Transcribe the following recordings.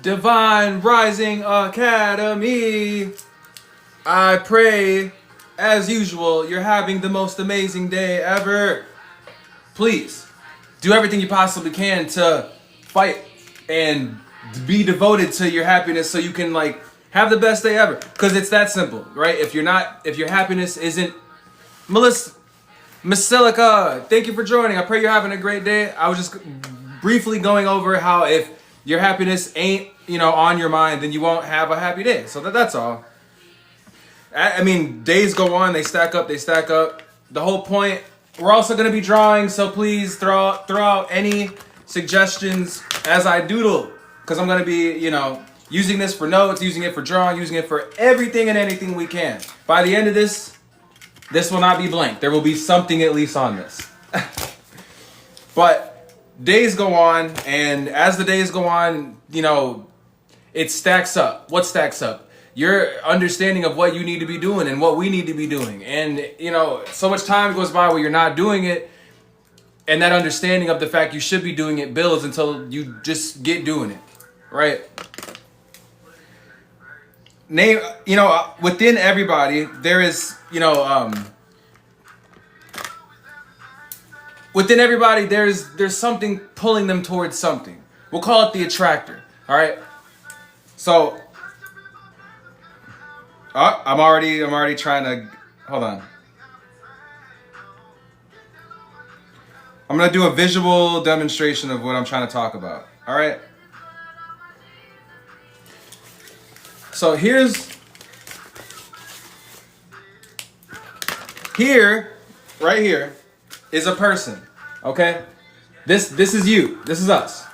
Divine Rising Academy. I pray, as usual, you're having the most amazing day ever. Please, do everything you possibly can to fight and be devoted to your happiness so you can, like, have the best day ever. Because it's that simple, right? If your happiness isn't... Miss Silica, thank you for joining. I pray you're having a great day. I was just briefly going over how if your happiness ain't, on your mind, then you won't have a happy day. So that's all. I mean, days go on, they stack up. The whole point, we're also going to be drawing, so please throw out any suggestions as I doodle. Because I'm going to be, using this for notes, using it for drawing, using it for everything and anything we can. By the end of this will not be blank. There will be something at least on this. But days go on, and as the days go on, it stacks up. What stacks up? Your understanding of what you need to be doing and what we need to be doing. And, so much time goes by where you're not doing it, and that understanding of the fact you should be doing it builds until you just get doing it, right? Within everybody, there is, within everybody, there's something pulling them towards something. We'll call it the attractor, all right? So, I'm already trying to, hold on. I'm going to do a visual demonstration of what I'm trying to talk about, all right? So right here is a person, okay? This is you, this is us.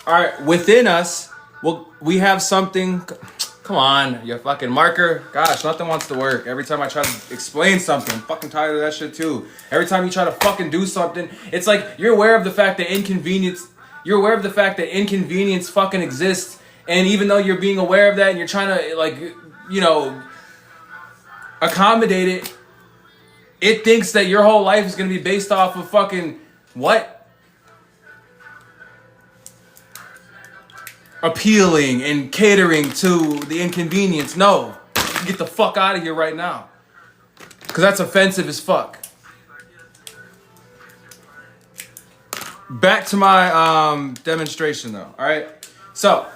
All right, within us, we have something. Come on, you fucking marker. Gosh, nothing wants to work. Every time I try to explain something, I'm fucking tired of that shit too. Every time you try to fucking do something, it's like you're aware of the fact that inconvenience fucking exists. And even though you're being aware of that and you're trying to, accommodate it, it thinks that your whole life is going to be based off of fucking what? Appealing and catering to the inconvenience. No. Get the fuck out of here right now. Because that's offensive as fuck. Back to my demonstration though. Alright? So,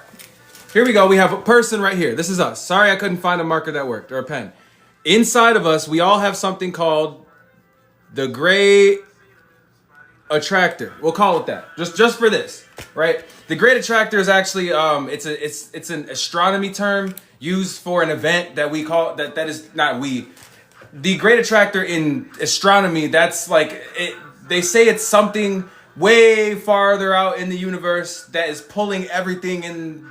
here we go. We have a person right here. This is us. Sorry I couldn't find a marker that worked, or a pen. Inside of us, we all have something called the Great Attractor. We'll call it that. Just for this, right? The Great Attractor is actually it's an astronomy term used for an event that we call that is not we. The Great Attractor in astronomy, that's like they say it's something way farther out in the universe that is pulling everything in,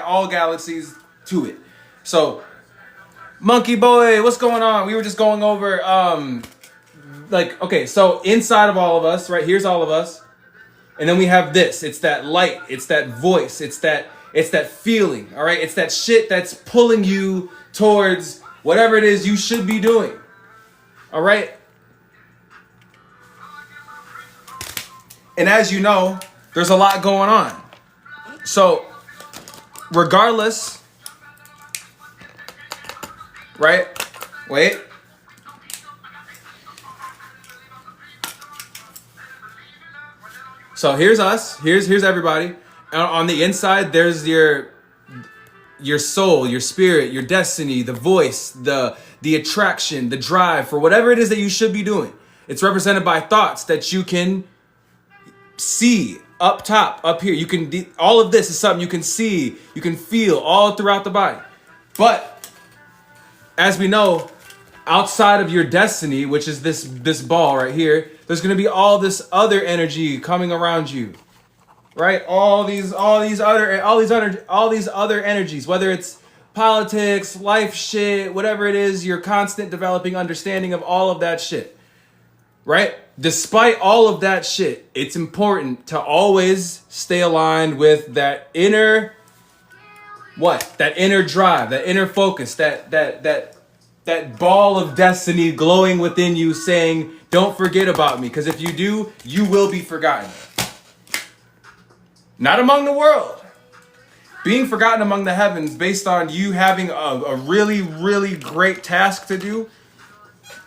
all galaxies to it. So, Monkey Boy, what's going on? We were just going over, okay, so inside of all of us, right, here's all of us. And then we have this. It's that light. It's that voice. It's that feeling, all right? It's that shit that's pulling you towards whatever it is you should be doing, all right? And as you know, there's a lot going on. So, regardless, right? Wait. So here's us. Here's everybody. And on the inside, there's your soul, your spirit, your destiny, the voice, the attraction, the drive for whatever it is that you should be doing. It's represented by thoughts that you can see up top, up here. All of this is something you can see, you can feel all throughout the body. But as we know, outside of your destiny, which is this ball right here, there's going to be all this other energy coming around you. Right? All these other energies, whether it's politics, life shit, whatever it is, your constant developing understanding of all of that shit. Right? Despite all of that shit, it's important to always stay aligned with that inner that inner drive, that inner focus, that ball of destiny glowing within you saying, don't forget about me. Because if you do, you will be forgotten. not among the world. Being forgotten among the heavens based on you having a really, really great task to do.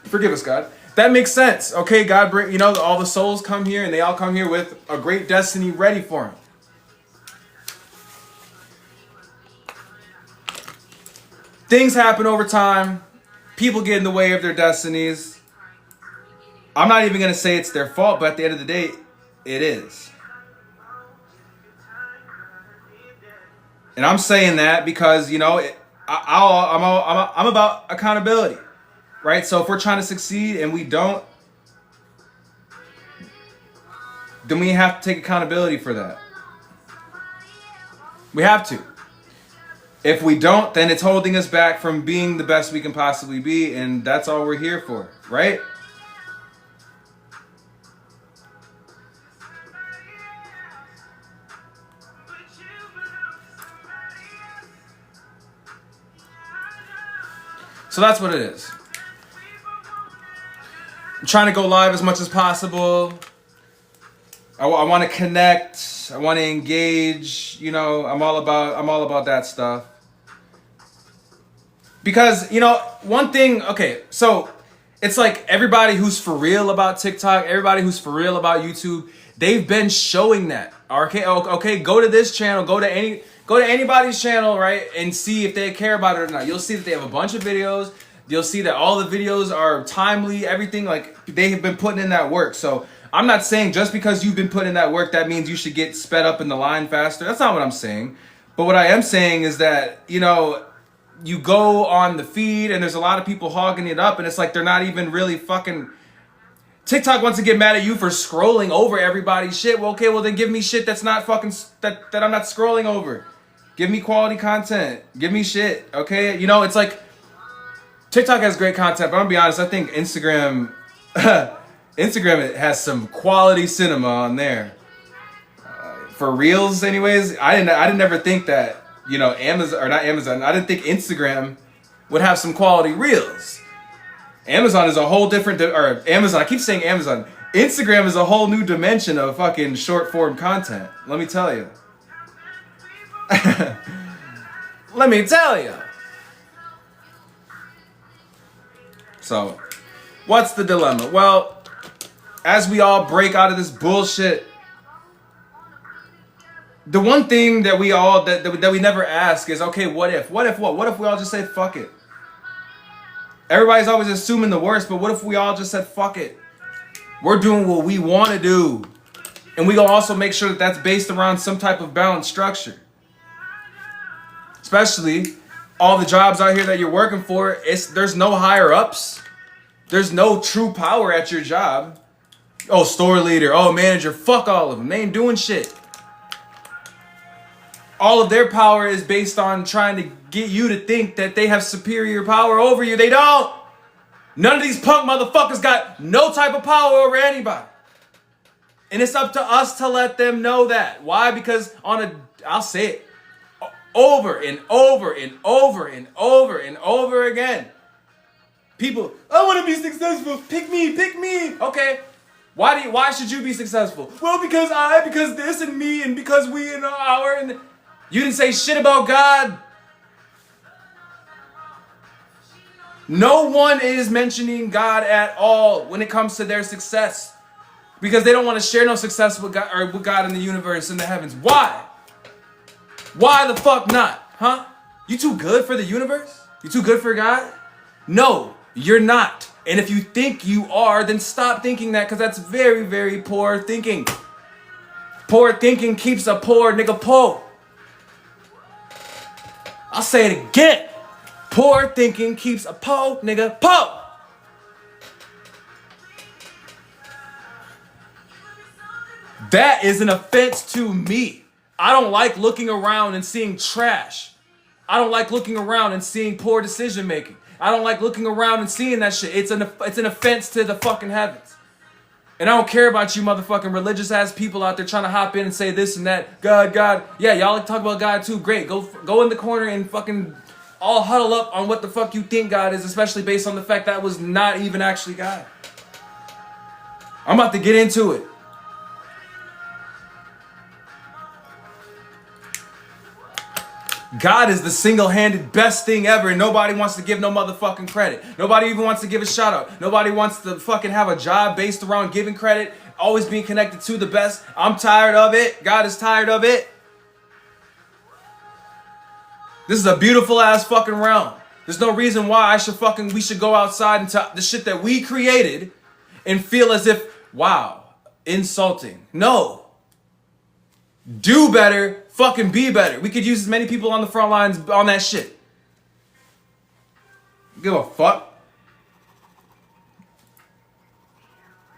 Forgive us, God. That makes sense. Okay, God, bring, all the souls come here and they all come here with a great destiny ready for them. Things happen over time. People get in the way of their destinies. I'm not even going to say it's their fault, but at the end of the day, it is. And I'm saying that because, I'm about accountability, right? So if we're trying to succeed and we don't, then we have to take accountability for that. We have to. If we don't, then it's holding us back from being the best we can possibly be, and that's all we're here for, right? So that's what it is. I'm trying to go live as much as possible. I want to connect. I want to engage. I'm all about that stuff. Because, one thing, okay, so it's like everybody who's for real about TikTok, everybody who's for real about YouTube, they've been showing that. Okay, go to this channel, go to anybody's channel, right, and see if they care about it or not. You'll see that they have a bunch of videos. You'll see that all the videos are timely, everything, like they have been putting in that work. So I'm not saying just because you've been putting in that work, that means you should get sped up in the line faster. That's not what I'm saying. But what I am saying is that, you go on the feed and there's a lot of people hogging it up and it's like they're not even really fucking... TikTok wants to get mad at you for scrolling over everybody's shit. Well, okay, well then give me shit that's not fucking... that I'm not scrolling over. Give me quality content. Give me shit, okay? It's like... TikTok has great content, but I'm gonna be honest, I think Instagram... Instagram has some quality cinema on there. For Reels anyways, I didn't ever think that... Amazon, or not Amazon, I didn't think Instagram would have some quality Reels. Amazon is a whole different, or Amazon, I keep saying Amazon. Instagram is a whole new dimension of fucking short form content. Let me tell you. Let me tell you. So, what's the dilemma? Well, as we all break out of this bullshit, the one thing that we all that we never ask is, okay, what if we all just say fuck it? Everybody's always assuming the worst, but what if we all just said fuck it? We're doing what we want to do, and we gonna also make sure that that's based around some type of balanced structure. Especially all the jobs out here that you're working for, there's no higher ups, there's no true power at your job. Oh, store leader, oh, manager, fuck all of them. They ain't doing shit. All of their power is based on trying to get you to think that they have superior power over you. They don't. None of these punk motherfuckers got no type of power over anybody. And it's up to us to let them know that. Why? Because I'll say it over and over and over and over and over again. People, I want to be successful. Pick me. Okay. Why should you be successful? Well, because this and me and because we and our and... You didn't say shit about God. No one is mentioning God at all when it comes to their success, because they don't want to share no success with God, or with God in the universe, in the heavens. Why? Why the fuck not? Huh? You too good for the universe? You too good for God? No, you're not. And if you think you are, then stop thinking that, because that's very, very poor thinking. Poor thinking keeps a poor nigga poor. I'll say it again. Poor thinking keeps a po nigga po. That is an offense to me. I don't like looking around and seeing trash. I don't like looking around and seeing poor decision making. I don't like looking around and seeing that shit. It's an offense to the fucking heavens. And I don't care about you motherfucking religious ass people out there trying to hop in and say this and that. God. Yeah, y'all like to talk about God too. Great. Go in the corner and fucking all huddle up on what the fuck you think God is, especially based on the fact that was not even actually God. I'm about to get into it. God is the single-handed best thing ever, and nobody wants to give no motherfucking credit. Nobody even wants to give a shout out. Nobody wants to fucking have a job based around giving credit, always being connected to the best. I'm tired of it. God is tired of it. This is a beautiful ass fucking realm. There's no reason why we should go outside into the shit that we created and feel as if, wow, insulting. No. Do better, fucking be better. We could use as many people on the front lines on that shit. Give a fuck.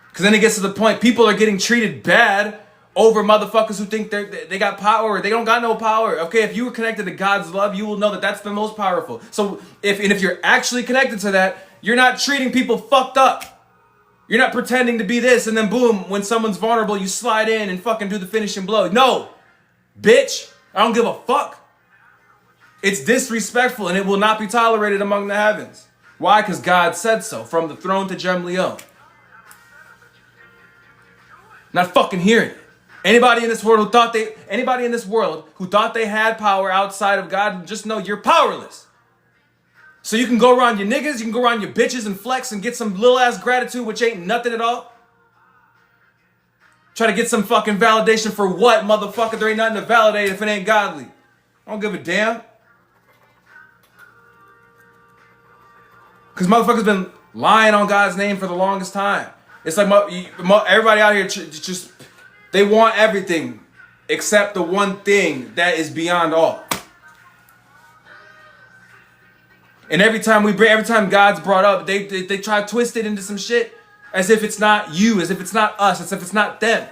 Because then it gets to the point, people are getting treated bad over motherfuckers who think they got power. They don't got no power. Okay, if you were connected to God's love, you will know that that's the most powerful. So if you're actually connected to that, you're not treating people fucked up. You're not pretending to be this and then boom, when someone's vulnerable, you slide in and fucking do the finishing blow. No, bitch, I don't give a fuck. It's disrespectful and it will not be tolerated among the heavens. Why? Because God said so, from the throne to Jem Leone. Not fucking hearing it. Anybody in this world who thought they had power outside of God, just know you're powerless. So you can go around your niggas, you can go around your bitches and flex and get some little ass gratitude, which ain't nothing at all. Try to get some fucking validation for what, motherfucker? There ain't nothing to validate if it ain't godly. I don't give a damn. Because motherfuckers been lying on God's name for the longest time. It's like everybody out here just, they want everything except the one thing that is beyond all. And every time God's brought up, they try to twist it into some shit as if it's not you, as if it's not us, as if it's not them.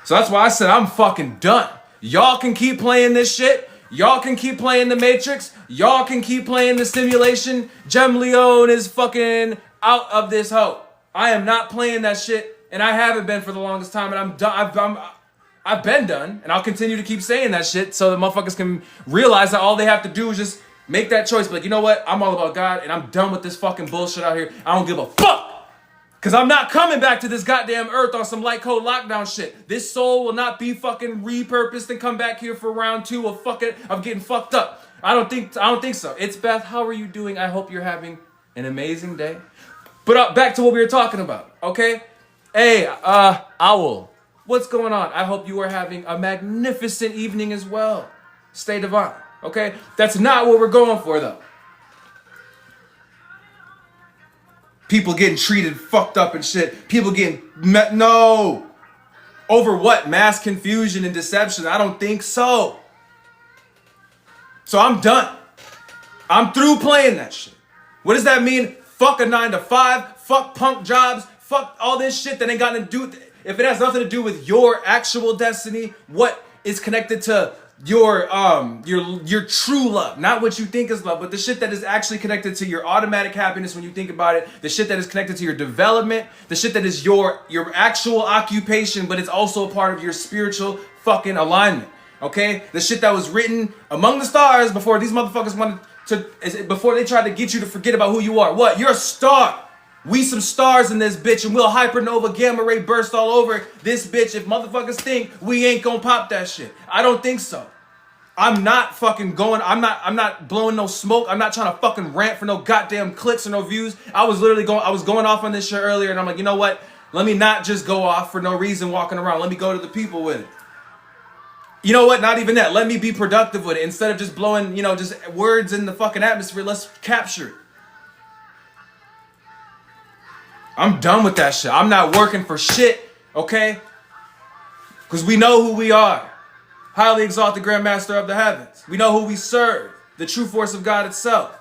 So that's why I said I'm fucking done. Y'all can keep playing this shit. Y'all can keep playing the Matrix. Y'all can keep playing the simulation. Jem Leone is fucking out of this hoe. I am not playing that shit, and I haven't been for the longest time, and I'm done. I've been done, and I'll continue to keep saying that shit so the motherfuckers can realize that all they have to do is just make that choice. Be like, you know what? I'm all about God, and I'm done with this fucking bullshit out here. I don't give a fuck. Because I'm not coming back to this goddamn earth on some light code lockdown shit. This soul will not be fucking repurposed and come back here for round 2 of getting fucked up. I don't think so. It's Beth. How are you doing? I hope you're having an amazing day. But back to what we were talking about, okay? Hey, Owl. What's going on? I hope you are having a magnificent evening as well. Stay divine, okay? That's not what we're going for, though. People getting treated fucked up and shit. People getting no. Over what? Mass confusion and deception? I don't think so. So I'm done. I'm through playing that shit. What does that mean? Fuck a 9 to 5. Fuck punk jobs. Fuck all this shit that ain't got to do with it. If it has nothing to do with your actual destiny, what is connected to your true love, not what you think is love, but the shit that is actually connected to your automatic happiness when you think about it, the shit that is connected to your development, the shit that is your actual occupation, but it's also a part of your spiritual fucking alignment. Okay? The shit that was written among the stars before these motherfuckers before they tried to get you to forget about who you are. What? You're a star. We some stars in this bitch, and we'll hypernova gamma ray burst all over this bitch if motherfuckers think we ain't gonna pop that shit. I don't think so. I'm not fucking going, I'm not blowing no smoke. I'm not trying to fucking rant for no goddamn clicks or no views. I was going off on this shit earlier, and I'm like, you know what? Let me not just go off for no reason walking around. Let me go to the people with it. You know what? Not even that. Let me be productive with it. Instead of just blowing, just words in the fucking atmosphere, let's capture it. I'm done with that shit. I'm not working for shit, okay? Because we know who we are. Highly exalted Grandmaster of the heavens. We know who we serve. The true force of God itself.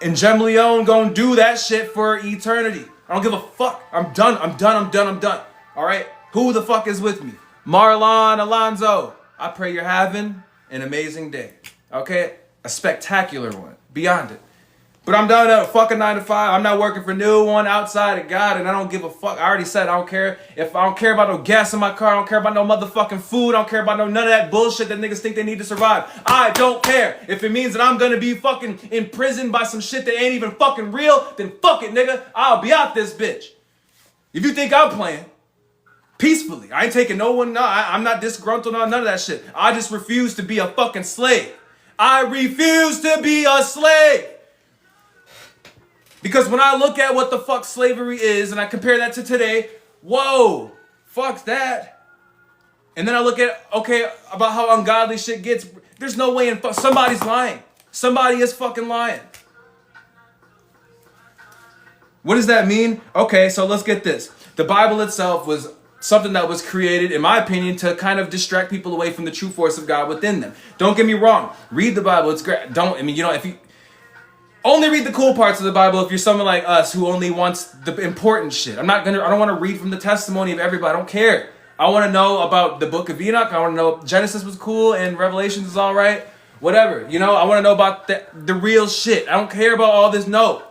And Jem Leone gonna do that shit for eternity. I don't give a fuck. I'm done. All right? Who the fuck is with me? Marlon Alonzo. I pray you're having an amazing day. Okay? A spectacular one. Beyond it. But I'm done at a fucking 9 to 5. I'm not working for no one outside of God, and I don't give a fuck. I already said I don't care. If I don't care about no gas in my car, I don't care about no motherfucking food, I don't care about none of that bullshit that niggas think they need to survive. I don't care. If it means that I'm gonna be fucking imprisoned by some shit that ain't even fucking real, then fuck it, nigga. I'll be out this bitch. If you think I'm playing, Peacefully. I ain't taking no one. No, I'm not disgruntled on none of that shit. I just refuse to be a fucking slave. I refuse to be a slave. Because when I look at what the fuck slavery is and I compare that to today, whoa, fuck that. And then I look at, okay, about how ungodly shit gets. There's no way in somebody's lying. Somebody is fucking lying. What does that mean? Okay, so let's get this. The Bible itself was something that was created, in my opinion, to kind of distract people away from the true force of God within them. Don't get me wrong. Read the Bible. It's great. If you only read the cool parts of the Bible if you're someone like us who only wants the important shit. I don't want to read from the testimony of everybody. I don't care. I want to know about the book of Enoch. I want to know Genesis was cool and Revelations is all right. Whatever. I want to know about the real shit. I don't care about all this. No.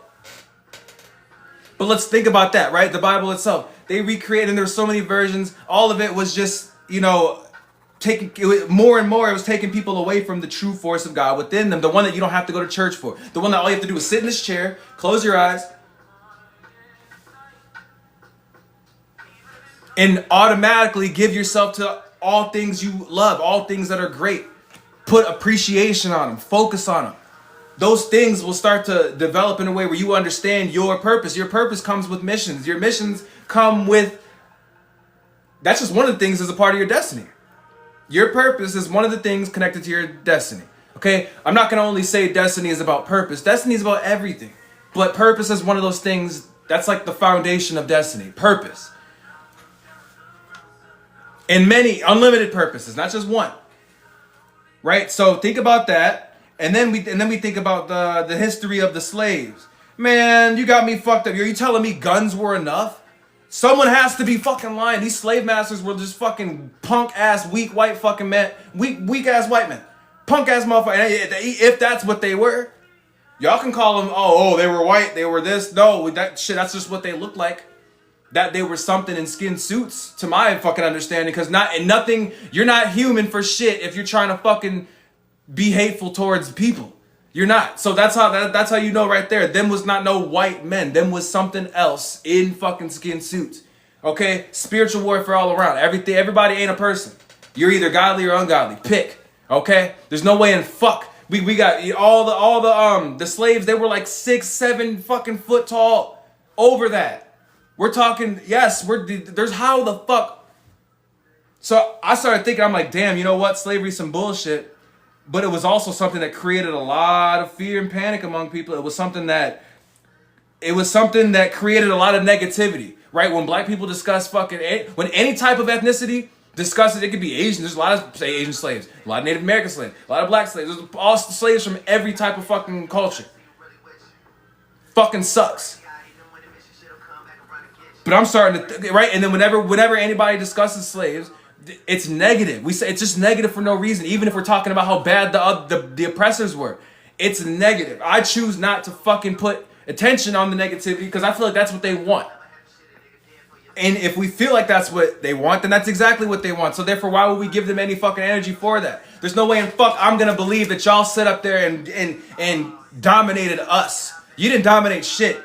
But let's think about that, right? The Bible itself. They recreated, and there were so many versions. All of it was just, more and more, it was taking people away from the true force of God within them. The one that you don't have to go to church for. The one that all you have to do is sit in this chair, close your eyes, and automatically give yourself to all things you love, all things that are great. Put appreciation on them. Focus on them. Those things will start to develop in a way where you understand your purpose. Your purpose comes with missions. Your missions come with... That's just one of the things as a part of your destiny. Your purpose is one of the things connected to your destiny. Okay? I'm not going to only say destiny is about purpose. Destiny is about everything. But purpose is one of those things that's like the foundation of destiny. Purpose. And many unlimited purposes, not just one. Right? So think about that. And then we think about the history of the slaves. Man, you got me fucked up. Are you telling me guns were enough? Someone has to be fucking lying. These slave masters were just fucking punk ass weak white fucking men. Weak ass white men. Punk ass motherfucker. If that's what they were. Y'all can call them, oh, they were white, they were this. No, that's just what they looked like. That they were something in skin suits, to my fucking understanding. Because you're not human for shit if you're trying to fucking be hateful towards people. You're not. So that's how you know right there. Them was not no white men. Them was something else in fucking skin suits. Okay? Spiritual warfare all around. Everybody ain't a person. You're either godly or ungodly. Pick. Okay? There's no way in fuck. We got all the slaves, they were like 6-7 fucking foot tall. Over that. We're talking, yes, there's how the fuck. So I started thinking, I'm like, damn, you know what? Slavery's some bullshit. But it was also something that created a lot of fear and panic among people. It was something that created a lot of negativity, right? When black people discuss when any type of ethnicity discusses, it could be Asian. There's a lot of, say, Asian slaves, a lot of Native American slaves, a lot of black slaves. There's all slaves from every type of fucking culture. Fucking sucks. But I'm starting to, right? And then whenever anybody discusses slaves, it's negative. We say it's just negative for no reason. Even if we're talking about how bad the oppressors were, it's negative. I choose not to fucking put attention on the negativity because I feel like that's what they want. And if we feel like that's what they want, then that's exactly what they want. So therefore, why would we give them any fucking energy for that? There's no way in fuck I'm gonna believe that y'all sit up there and dominated us. You didn't dominate shit.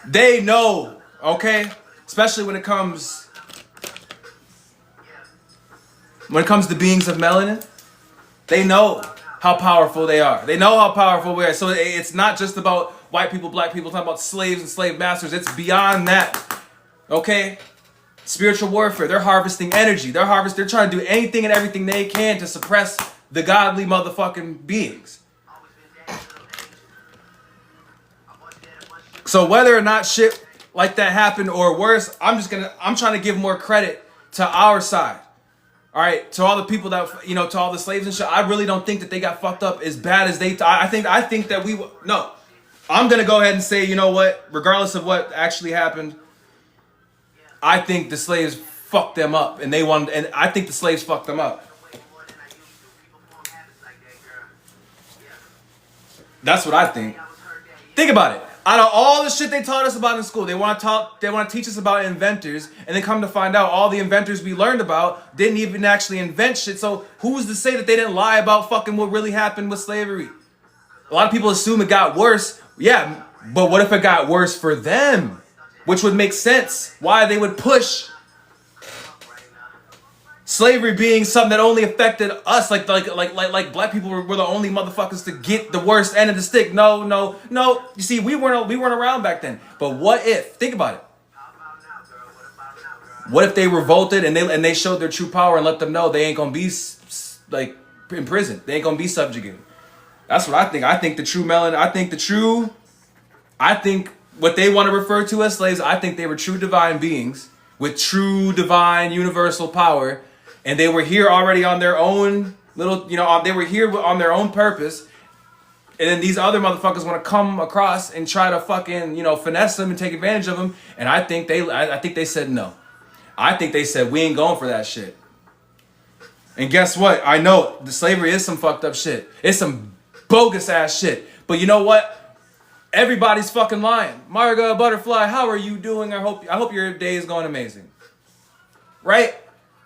They know. Okay? Especially when it comes to beings of melanin, they know how powerful they are. They know how powerful we are. So it's not just about white people, black people, talking about slaves and slave masters. It's beyond that. Okay? Spiritual warfare. They're harvesting energy. They're trying to do anything and everything they can to suppress the godly motherfucking beings. So whether or not shit like that happened or worse, I'm trying to give more credit to our side. All right, to all the people that, to all the slaves and shit. I really don't think that they got fucked up as bad as they. I think that no. I'm gonna go ahead and say, you know what? Regardless of what actually happened, I think the slaves fucked them up, and I think the slaves fucked them up. That's what I think. Think about it. Out of all the shit they taught us about in school, they want to teach us about inventors, and then come to find out all the inventors we learned about didn't even actually invent shit. So who's to say that they didn't lie about fucking what really happened with slavery? A lot of people assume it got worse. Yeah, But what if it got worse for them? Which would make sense. Why they would push slavery being something that only affected us, like black people were the only motherfuckers to get the worst end of the stick. No. You see, we weren't around back then. But what if? Think about it. What if they revolted and they showed their true power and let them know they ain't gonna be like in prison? They ain't gonna be subjugated. That's what I think. I think what they want to refer to as slaves, I think they were true divine beings with true divine universal power. And they were here already on their own little, they were here on their own purpose. And then these other motherfuckers want to come across and try to fucking, finesse them and take advantage of them. And I think they said no. I think they said, we ain't going for that shit. And guess what? I know the slavery is some fucked up shit. It's some bogus ass shit. But you know what? Everybody's fucking lying. Marga Butterfly, how are you doing? I hope your day is going amazing. Right?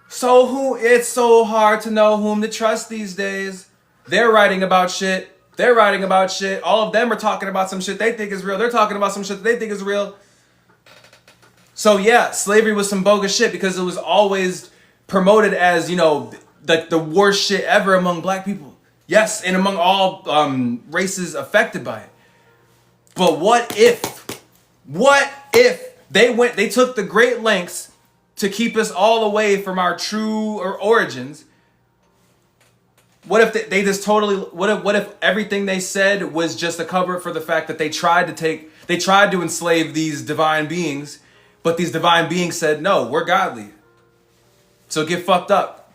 So it's so hard to know whom to trust these days. They're writing about shit. All of them are talking about some shit they think is real. They're talking about some shit that they think is real. So yeah, slavery was some bogus shit because it was always promoted as, the worst shit ever among black people. Yes, and among all races affected by it. But what if they took the great lengths to keep us all away from our true origins? What if they just totally, what if everything they said was just a cover for the fact that they tried to enslave these divine beings, but these divine beings said, no, we're godly. So get fucked up.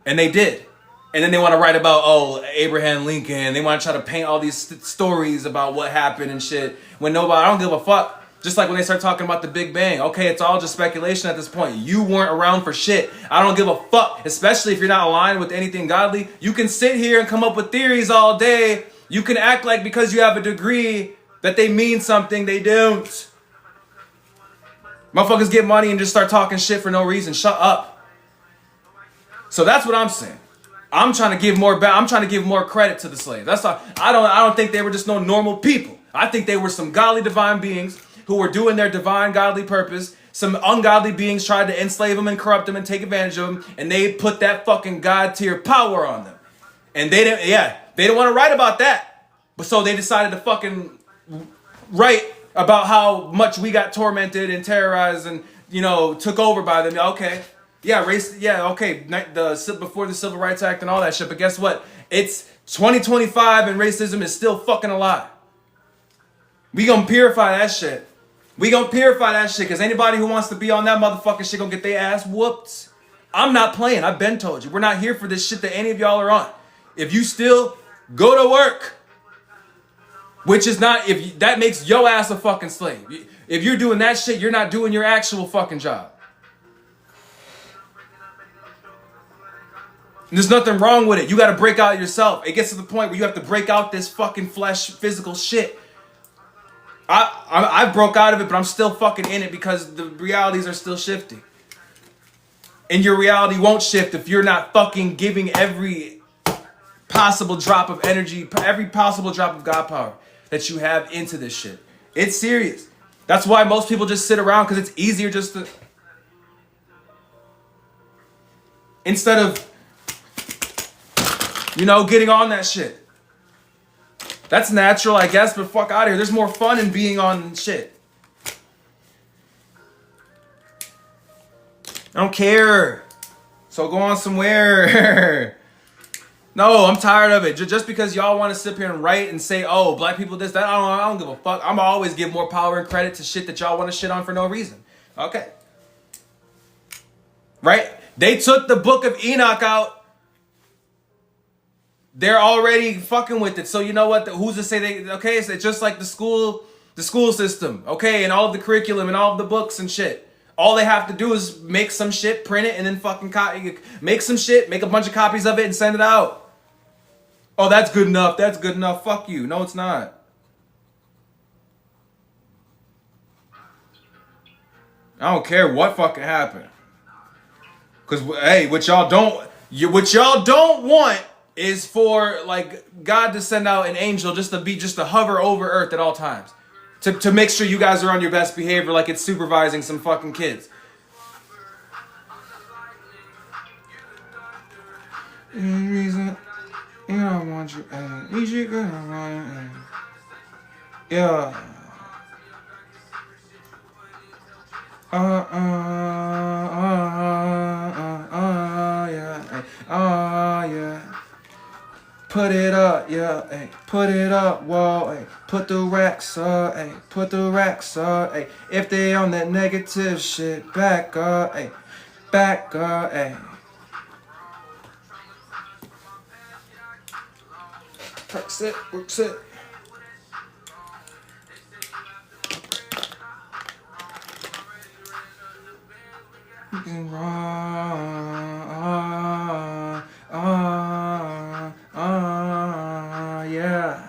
And they did. And then they want to write about, Abraham Lincoln. They want to try to paint all these stories about what happened and shit. When I don't give a fuck. Just like when they start talking about the Big Bang. Okay, it's all just speculation at this point. You weren't around for shit. I don't give a fuck. Especially if you're not aligned with anything godly. You can sit here and come up with theories all day. You can act like because you have a degree that they mean something. They don't. Motherfuckers get money and just start talking shit for no reason. Shut up. So that's what I'm saying. I'm trying to give more credit to the slaves. That's all. I don't think they were just no normal people. I think they were some godly divine beings who were doing their divine godly purpose. Some ungodly beings tried to enslave them and corrupt them and take advantage of them, and they put that fucking god tier power on them. And they didn't want to write about that. But so they decided to fucking write about how much we got tormented and terrorized and, took over by them. Okay. Yeah, before the Civil Rights Act and all that shit. But guess what? It's 2025 and racism is still fucking alive. We gonna purify that shit. Because anybody who wants to be on that motherfucking shit gonna get their ass whooped. I'm not playing. I've been told you. We're not here for this shit that any of y'all are on. If you still go to work, which is not, if that makes your ass a fucking slave. If you're doing that shit, you're not doing your actual fucking job. And there's nothing wrong with it. You got to break out yourself. It gets to the point where you have to break out this fucking flesh, physical shit. I broke out of it, but I'm still fucking in it because the realities are still shifting. And your reality won't shift if you're not fucking giving every possible drop of energy, every possible drop of God power that you have into this shit. It's serious. That's why most people just sit around, because it's easier just to, instead of, getting on that shit. That's natural, I guess, but fuck out of here. There's more fun in being on shit. I don't care. So go on somewhere. No, I'm tired of it. Just because y'all want to sit here and write and say, oh, black people this, that, I don't give a fuck. I'm always give more power and credit to shit that y'all want to shit on for no reason. Okay. Right? They took the Book of Enoch out. They're already fucking with it. So you know what? Who's to say okay, it's just like the school system. Okay, and all of the curriculum and all of the books and shit. All they have to do is make some shit, print it, and then fucking make some shit, make a bunch of copies of it and send it out. Oh, that's good enough. That's good enough. Fuck you. No, it's not. I don't care what fucking happened. Cause hey, what y'all don't want is for like God to send out an angel just to hover over earth at all times. to make sure you guys are on your best behavior like it's supervising some fucking kids. Reason you don't want you, yeah. Yeah. Put it up, yeah, ay. Put it up, whoa, ay. Put the racks up, ay. Put the racks up, ay. If they on that negative shit, back up, ay. Back up, ay. Works it, works it. You can run, yeah.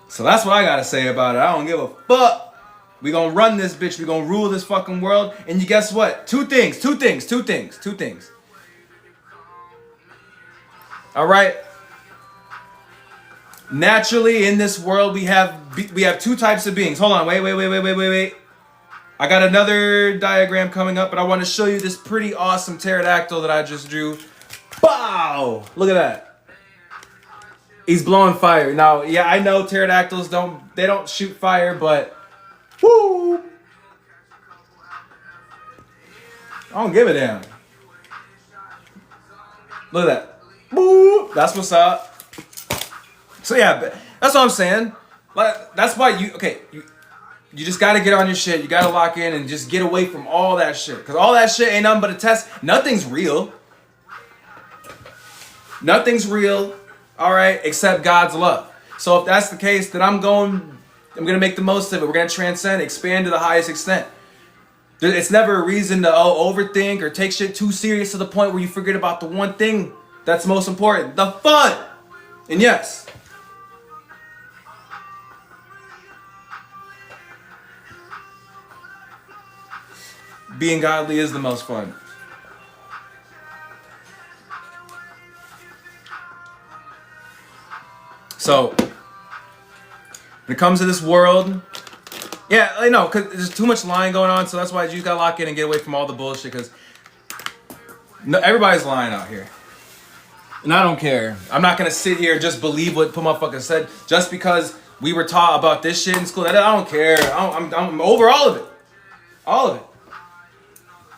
So that's what I gotta say about it. I don't give a fuck. We gonna run this bitch. We gonna rule this fucking world. And you guess what? Two things. All right. Naturally, in this world, we have two types of beings. Hold on. Wait. I got another diagram coming up, but I want to show you this pretty awesome pterodactyl that I just drew. Wow! Look at that. He's blowing fire. Now, yeah, I know pterodactyls don't shoot fire, but woo! I don't give a damn. Look at that. Woo! That's what's up. So yeah, that's what I'm saying. That's why you just gotta get on your shit. You gotta lock in and just get away from all that shit. Because all that shit ain't nothing but a test. Nothing's real. Nothing's real. All right, except God's love. So if that's the case, then I'm gonna make the most of it. We're gonna transcend, expand to the highest extent. It's never a reason to overthink or take shit too serious to the point where you forget about the one thing that's most important, the fun. And yes, being godly is the most fun. So, when it comes to this world, yeah, I know, because there's too much lying going on, so that's why you just gotta lock in and get away from all the bullshit, because everybody's lying out here. And I don't care. I'm not gonna sit here and just believe what motherfuckers said just because we were taught about this shit in school. I don't care. I'm over all of it. All of it.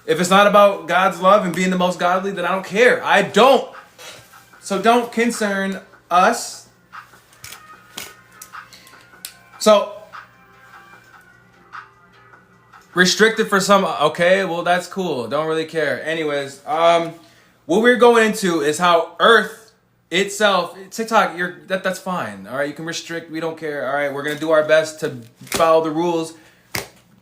If it's not about God's love and being the most godly, then I don't care. I don't. So don't concern us. So, restricted for some, okay, well, that's cool. Don't really care. Anyways, what we're going into is how Earth itself, TikTok, that's fine. All right, you can restrict. We don't care. All right, we're going to do our best to follow the rules.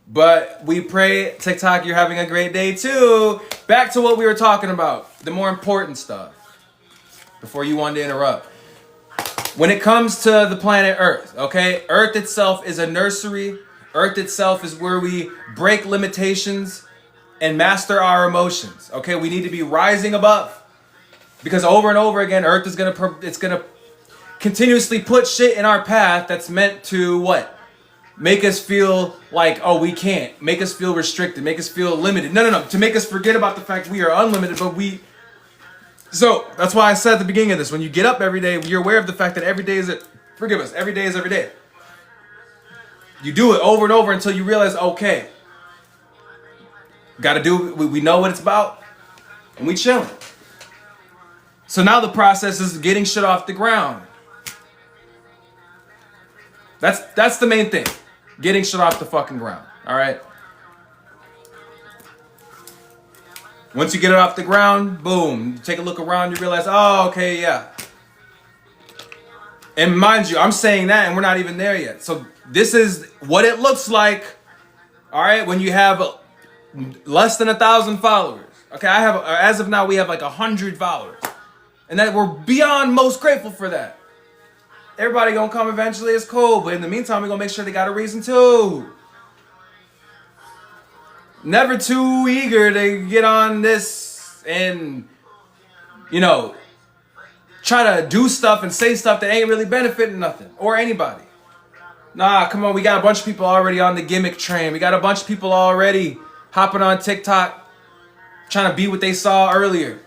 But we pray, TikTok, you're having a great day too. Back to what we were talking about, the more important stuff, before you wanted to interrupt. When it comes to the planet Earth, okay, Earth itself is a nursery. Earth itself is where we break limitations and master our emotions. Okay, we need to be rising above, because over and over again, Earth is gonna continuously put shit in our path that's meant to what? Make us feel like, oh, we can't. Make us feel restricted. Make us feel limited. No. To make us forget about the fact we are unlimited, but we. So that's why I said at the beginning of this, when you get up every day, you're aware of the fact that every day is every day is every day. You do it over and over until you realize, okay, gotta do, we know what it's about, and we chilling. So now the process is getting shit off the ground. That's the main thing. Getting shit off the fucking ground. All right. Once you get it off the ground, boom, you take a look around, you realize, oh, okay, yeah. And mind you, I'm saying that and we're not even there yet. So this is what it looks like, all right, when you have less than 1,000 followers. Okay, as of now, we have like 100 followers. And that we're beyond most grateful for that. Everybody gonna come eventually, it's cool. But in the meantime, we're gonna make sure they got a reason too. Never too eager to get on this and you know, try to do stuff and say stuff that ain't really benefiting nothing or anybody. Nah, come on, we got a bunch of people already on the gimmick train. We got a bunch of people already hopping on TikTok trying to be what they saw earlier.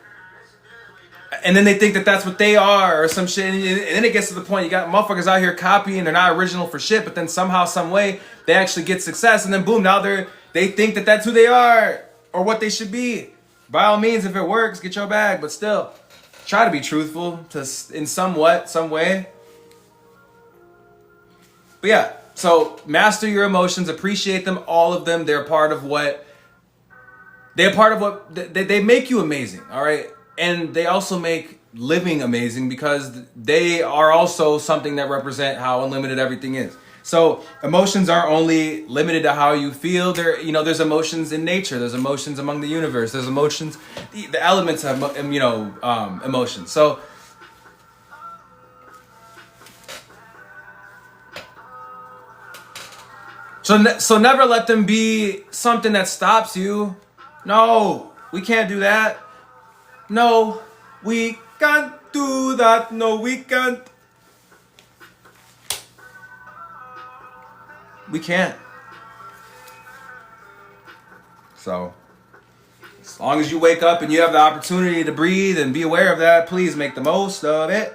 And then they think that that's what they are or some shit. And then it gets to the point you got motherfuckers out here copying. They're not original for shit, but then somehow, some way, they actually get success. And then boom, now they think that that's who they are or what they should be. By all means, if it works, get your bag. But still, try to be truthful in some way. But yeah, so master your emotions, appreciate them, all of them. They're part of what they make you amazing, all right? And they also make living amazing because they are also something that represent how unlimited everything is. So emotions aren't only limited to how you feel. There's emotions in nature. There's emotions among the universe. There's emotions, the elements of, emotions. So never let them be something that stops you. No, we can't do that. No, we can't do that. No, we can't. We can't. So, as long as you wake up and you have the opportunity to breathe and be aware of that, please make the most of it.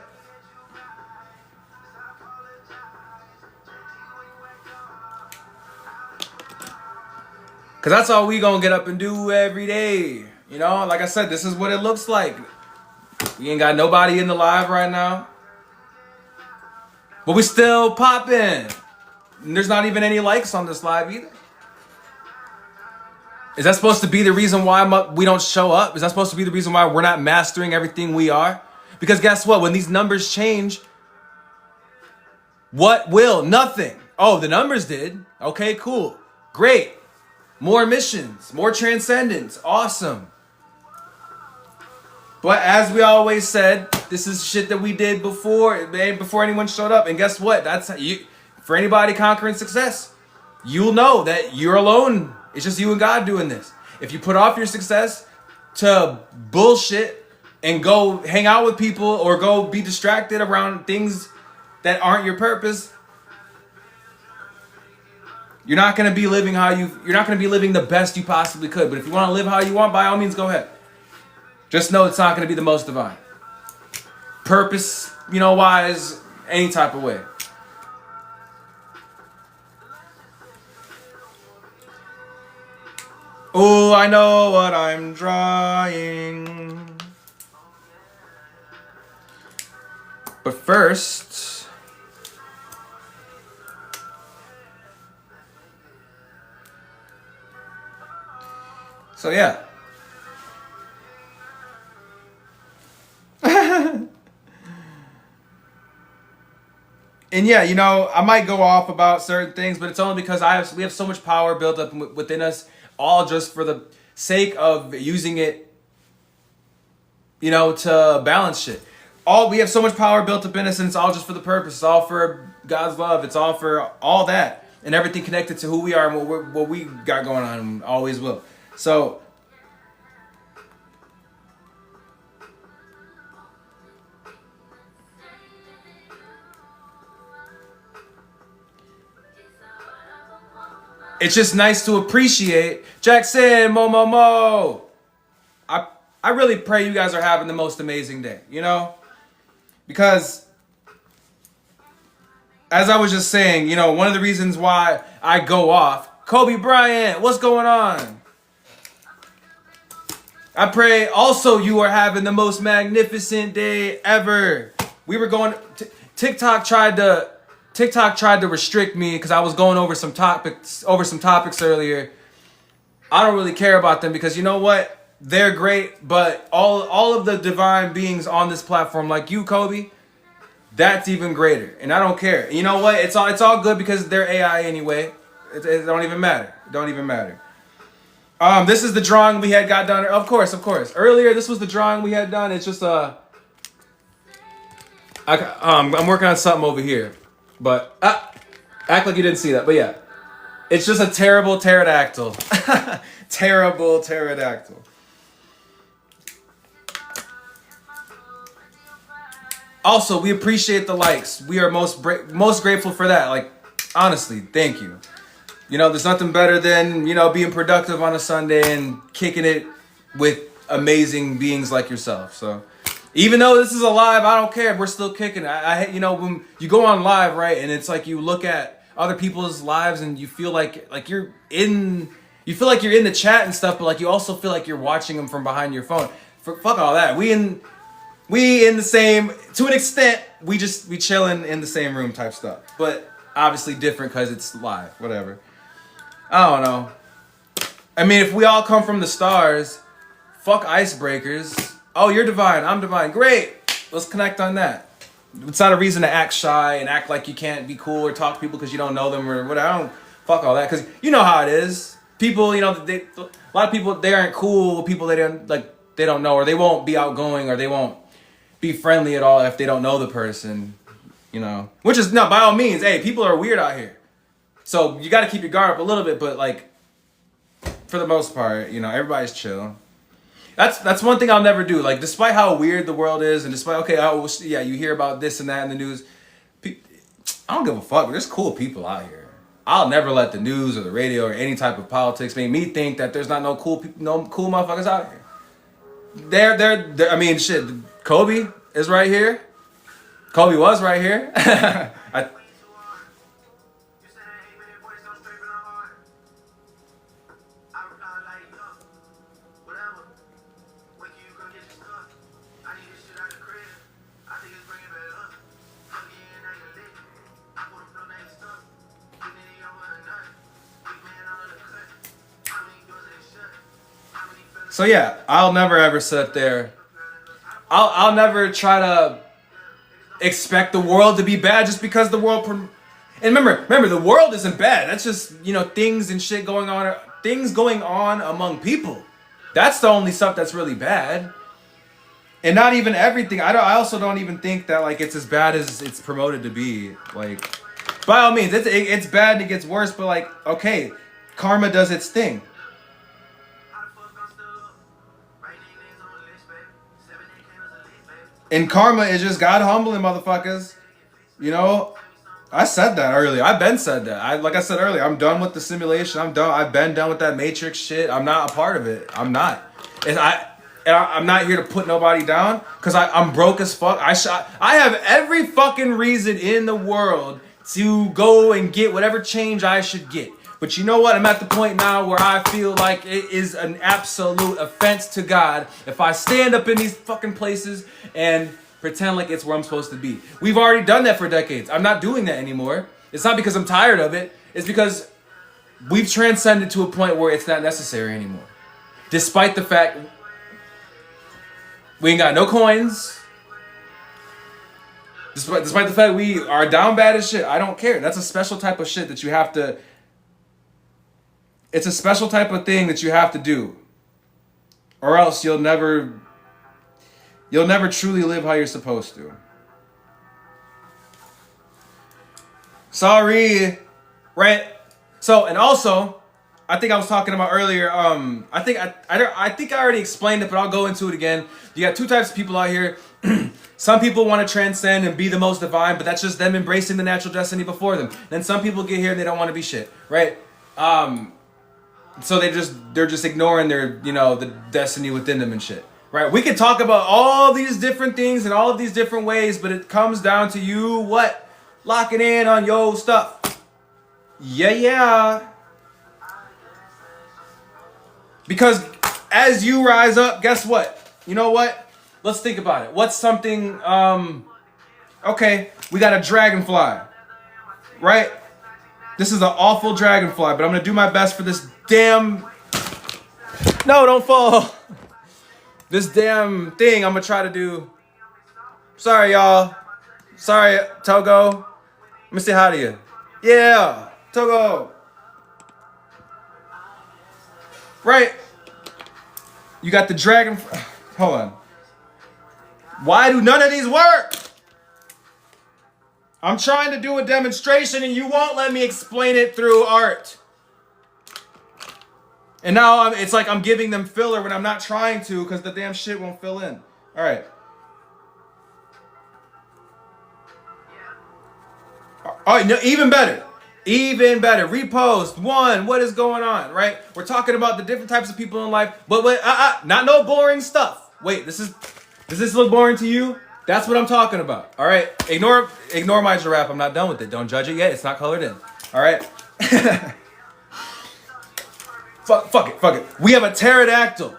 Because that's all we gonna get up and do every day. You know, like I said, this is what it looks like. We ain't got nobody in the live right now. But we still popping. And there's not even any likes on this live either. Is that supposed to be the reason why we don't show up? Is that supposed to be the reason why we're not mastering everything we are? Because guess what? When these numbers change, what will? Nothing. Oh, the numbers did. Okay, cool. Great. More missions, more transcendence. Awesome. But as we always said, this is shit that we did before anyone showed up. And guess what? That's how for anybody conquering success, you'll know that you're alone. It's just you and God doing this. If you put off your success to bullshit and go hang out with people or go be distracted around things that aren't your purpose, you're not going to be living you're not going to be living the best you possibly could. But if you want to live how you want, by all means, go ahead. Just know it's not going to be the most divine. Purpose, wise, any type of way. Oh, I know what I'm drawing. But first, so yeah. And yeah, I might go off about certain things, but it's only because we have so much power built up within us, all just for the sake of using it, to balance shit. We have so much power built up in us, and it's all just for the purpose. It's all for God's love. It's all for all that, and everything connected to who we are and what we got going on, and always will. So, it's just nice to appreciate. Jackson, Mo. I really pray you guys are having the most amazing day, Because, as I was just saying, one of the reasons why I go off, Kobe Bryant, what's going on? I pray also you are having the most magnificent day ever. We were going, TikTok tried to restrict me because I was going over some topics earlier. I don't really care about them because you know what? They're great, but all of the divine beings on this platform, like you, Kobe, that's even greater. And I don't care. You know what? It's all good because they're AI anyway. It don't even matter. It don't even matter. This is the drawing we got done. Of course. Earlier, this was the drawing we had done. It's just I'm working on something over here. But act like you didn't see that. But yeah, it's just a terrible pterodactyl. Terrible pterodactyl. Also, we appreciate the likes. We are most grateful for that. Like, honestly, thank you. You know, there's nothing better than, you know, being productive on a Sunday and kicking it with amazing beings like yourself. So, even though this is a live, I don't care. We're still kicking it. You know, when you go on live, right, and it's like you look at other people's lives and you feel like you feel like you're in the chat and stuff, but like you also feel like you're watching them from behind your phone. Fuck all that. We in the same, to an extent. We chilling in the same room type stuff, but obviously different because it's live. Whatever. I don't know. I mean, if we all come from the stars, fuck icebreakers. Oh, you're divine. I'm divine. Great. Let's connect on that. It's not a reason to act shy and act like you can't be cool or talk to people because you don't know them or whatever. I don't fuck all that because you know how it is. People, you know, a lot of people, they aren't cool with people they don't know, or they won't be outgoing, or they won't be friendly at all if they don't know the person, you know. Which is, no, by all means, hey, people are weird out here. So you got to keep your guard up a little bit, but like, for the most part, you know, everybody's chill. That's one thing I'll never do. Like, despite how weird the world is, and despite, okay, yeah, you hear about this and that in the news, I don't give a fuck. There's cool people out here. I'll never let the news or the radio or any type of politics make me think that there's not no cool people, no cool motherfuckers out here. They're I mean, shit. Kobe is right here. Kobe was right here. So yeah, I'll never ever sit there. I'll never try to expect the world to be bad just because the world. And remember, the world isn't bad. That's just, you know, things and shit going on among people. That's the only stuff that's really bad. And not even everything. I also don't even think that like it's as bad as it's promoted to be. Like, by all means, it's bad and it gets worse. But like, okay, karma does its thing. And karma is just God humbling motherfuckers. You know, I said that earlier. I've been said that. Like I said earlier, I'm done with the simulation. I'm done. I've been done with that Matrix shit. I'm not a part of it. I'm not. I'm not here to put nobody down because I'm broke as fuck. I have every fucking reason in the world to go and get whatever change I should get. But you know what? I'm at the point now where I feel like it is an absolute offense to God if I stand up in these fucking places and pretend like it's where I'm supposed to be. We've already done that for decades. I'm not doing that anymore. It's not because I'm tired of it. It's because we've transcended to a point where it's not necessary anymore. Despite the fact we ain't got no coins. Despite the fact we are down bad as shit. I don't care. That's a special type of shit that you have to... It's a special type of thing that you have to do. Or else you'll never truly live how you're supposed to. Sorry. Right? So, and also, I think I was talking about earlier, I think I already explained it, but I'll go into it again. You got two types of people out here. Some people want to transcend and be the most divine, but that's just them embracing the natural destiny before them. Then some people get here and they don't want to be shit, right? So they're just ignoring their, you know, the destiny within them and shit. Right? We could talk about all these different things and all of these different ways, but it comes down to you what? Locking in on your stuff. Yeah. Because as you rise up, guess what? You know what? Let's think about it. What's something, okay, we got a dragonfly, right? This is an awful dragonfly, but I'm going to do my best for this damn... No, don't fall. This damn thing I'm going to try to do. Sorry, y'all. Sorry, Togo. Let me say hi to you. Yeah, Togo. Right. You got the dragon... Hold on. Why do none of these work? I'm trying to do a demonstration and you won't let me explain it through art. And now it's like I'm giving them filler when I'm not trying to because the damn shit won't fill in. All right. All right, no, even better. Even better. Repost. One, what is going on, right? We're talking about the different types of people in life, but not no boring stuff. Wait, does this look boring to you? That's what I'm talking about. All right, ignore my giraffe. I'm not done with it. Don't judge it yet. It's not colored in. All right. Fuck it. We have a pterodactyl,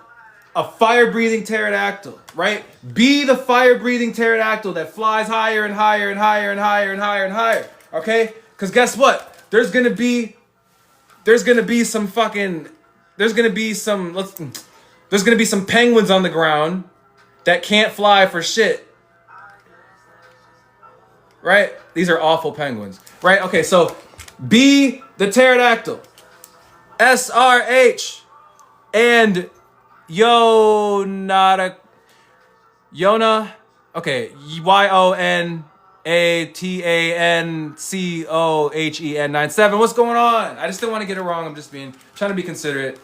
a fire-breathing pterodactyl, right? Be the fire-breathing pterodactyl that flies higher and higher and higher and higher and higher and higher. Okay? Because guess what? There's gonna be some penguins on the ground that can't fly for shit. Right? These are awful penguins. Right? Okay, so be the pterodactyl. SRH and Yona. Okay, YONATANCOHEN97. What's going on? I just didn't want to get it wrong. I'm just trying to be considerate.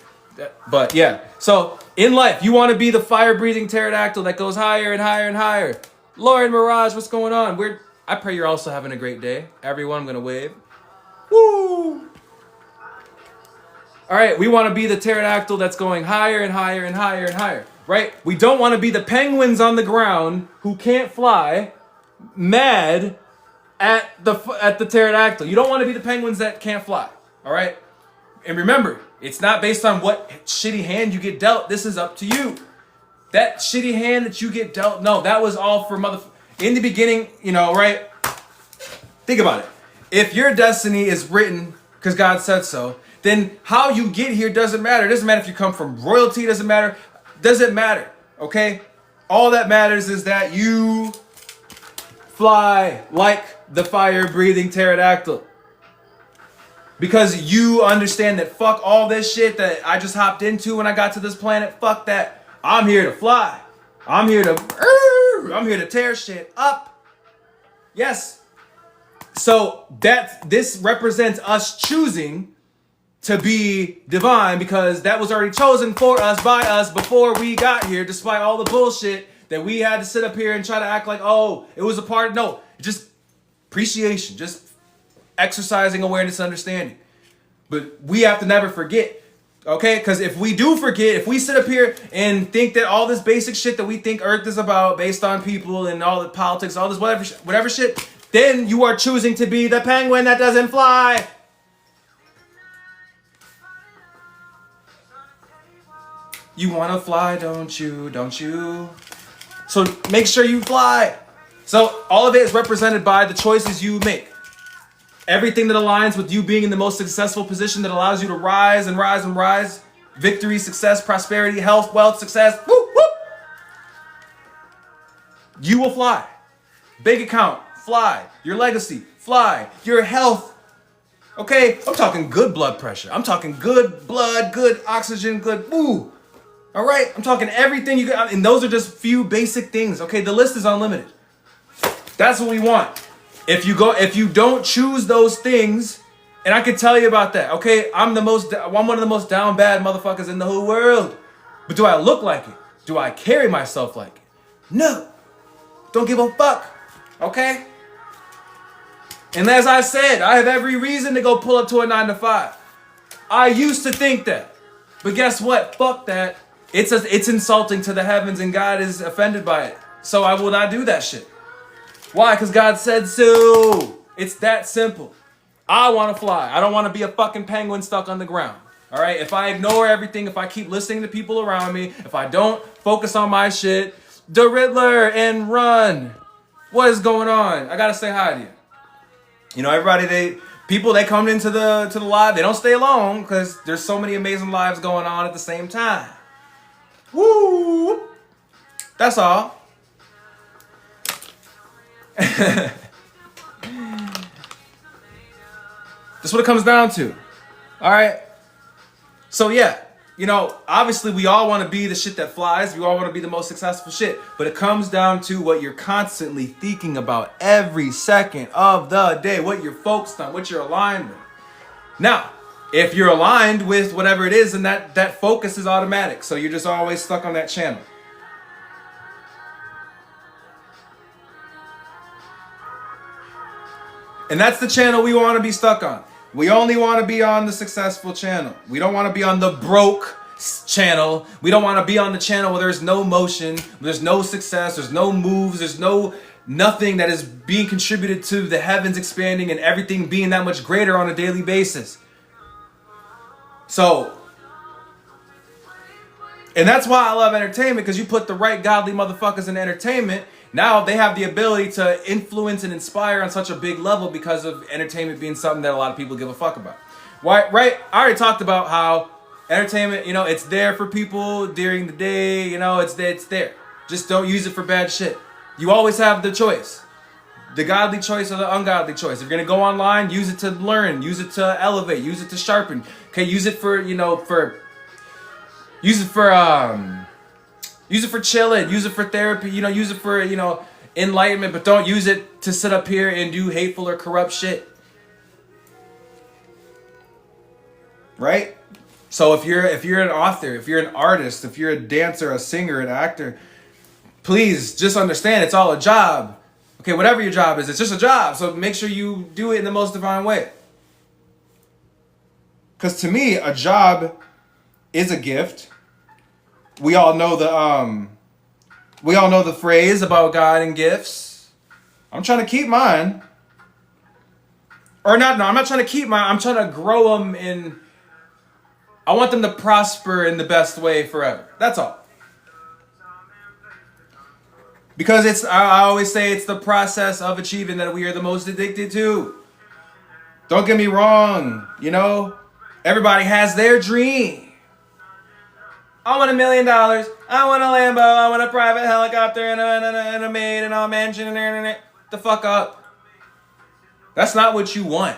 But yeah, so in life, you want to be the fire-breathing pterodactyl that goes higher and higher and higher. Lauren Mirage, what's going on? I pray you're also having a great day. Everyone, I'm gonna wave. Woo! All right, we want to be the pterodactyl that's going higher and higher and higher and higher, right? We don't want to be the penguins on the ground who can't fly, mad at the pterodactyl. You don't want to be the penguins that can't fly, all right? And remember, it's not based on what shitty hand you get dealt. This is up to you. That shitty hand that you get dealt, no, that was all for in the beginning, right? Think about it. If your destiny is written because God said so, then how you get here doesn't matter. It doesn't matter if you come from royalty, doesn't matter, okay? All that matters is that you fly like the fire-breathing pterodactyl. Because you understand that fuck all this shit that I just hopped into when I got to this planet, fuck that. I'm here to fly. I'm here to tear shit up. Yes. So this represents us choosing to be divine because that was already chosen for us by us before we got here, despite all the bullshit that we had to sit up here and try to act like, oh, it was a part. No, just appreciation, just exercising awareness and understanding. But we have to never forget, okay? Because if we do forget, if we sit up here and think that all this basic shit that we think Earth is about based on people and all the politics, all this whatever shit, then you are choosing to be the penguin that doesn't fly. You want to fly, don't you? So make sure you fly. So all of it is represented by the choices you make. Everything that aligns with you being in the most successful position that allows you to rise and rise and rise. Victory, success, prosperity, health, wealth, success. Whoop, whoop. You will fly. Bank account, fly. Your legacy, fly. Your health. Okay? I'm talking good blood pressure. I'm talking good blood, good oxygen, good woo. All right? I'm talking everything you got. And those are just few basic things. Okay? The list is unlimited. That's what we want. If you don't choose those things, and I can tell you about that, okay? I'm one of the most down bad motherfuckers in the whole world. But do I look like it? Do I carry myself like it? No. Don't give a fuck. Okay? And as I said, I have every reason to go pull up to a 9-to-5. I used to think that. But guess what? Fuck that. It's insulting to the heavens and God is offended by it. So I will not do that shit. Why? Because God said so. It's that simple. I want to fly. I don't want to be a fucking penguin stuck on the ground. All right? If I ignore everything, if I keep listening to people around me, if I don't focus on my shit, the Riddler and run. What is going on? I got to say hi to you. You know, everybody, people come into the live, they don't stay long because there's so many amazing lives going on at the same time. Woo! That's all. That's what it comes down to. All right. So yeah, obviously we all want to be the shit that flies. We all want to be the most successful shit. But it comes down to what you're constantly thinking about every second of the day, what you're focused on, what you're aligned with. Now, if you're aligned with whatever it is, then that focus is automatic. So you're just always stuck on that channel. And that's the channel we want to be stuck on. We only want to be on the successful channel. We don't want to be on the broke channel. We don't want to be on the channel where there's no motion, there's no success, there's no moves, there's nothing that is being contributed to the heavens expanding and everything being that much greater on a daily basis. So, and that's why I love entertainment, because you put the right godly motherfuckers in entertainment. Now they have the ability to influence and inspire on such a big level because of entertainment being something that a lot of people give a fuck about. Why, right? I already talked about how entertainment, you know, it's there for people during the day, you know, it's there. Just don't use it for bad shit. You always have the choice. The godly choice or the ungodly choice. If you're going to go online, use it to learn, use it to elevate, use it to sharpen. Okay, use it for, you know, use it for chilling, use it for therapy, you know, use it for, you know, enlightenment, but don't use it to sit up here and do hateful or corrupt shit. Right? So if you're an author, if you're an artist, if you're a dancer, a singer, an actor, please just understand it's all a job. Okay, whatever your job is, it's just a job. So make sure you do it in the most divine way. Because to me, a job is a gift. We all know the phrase about God and gifts. I'm trying to keep mine. Or not, no, I'm not trying to keep mine. I'm trying to grow them I want them to prosper in the best way forever. That's all. Because I always say it's the process of achieving that we are the most addicted to. Don't get me wrong, you know, everybody has their dream. I want $1 million. I want a Lambo. I want a private helicopter and a maid and a mansion and the fuck up. That's not what you want.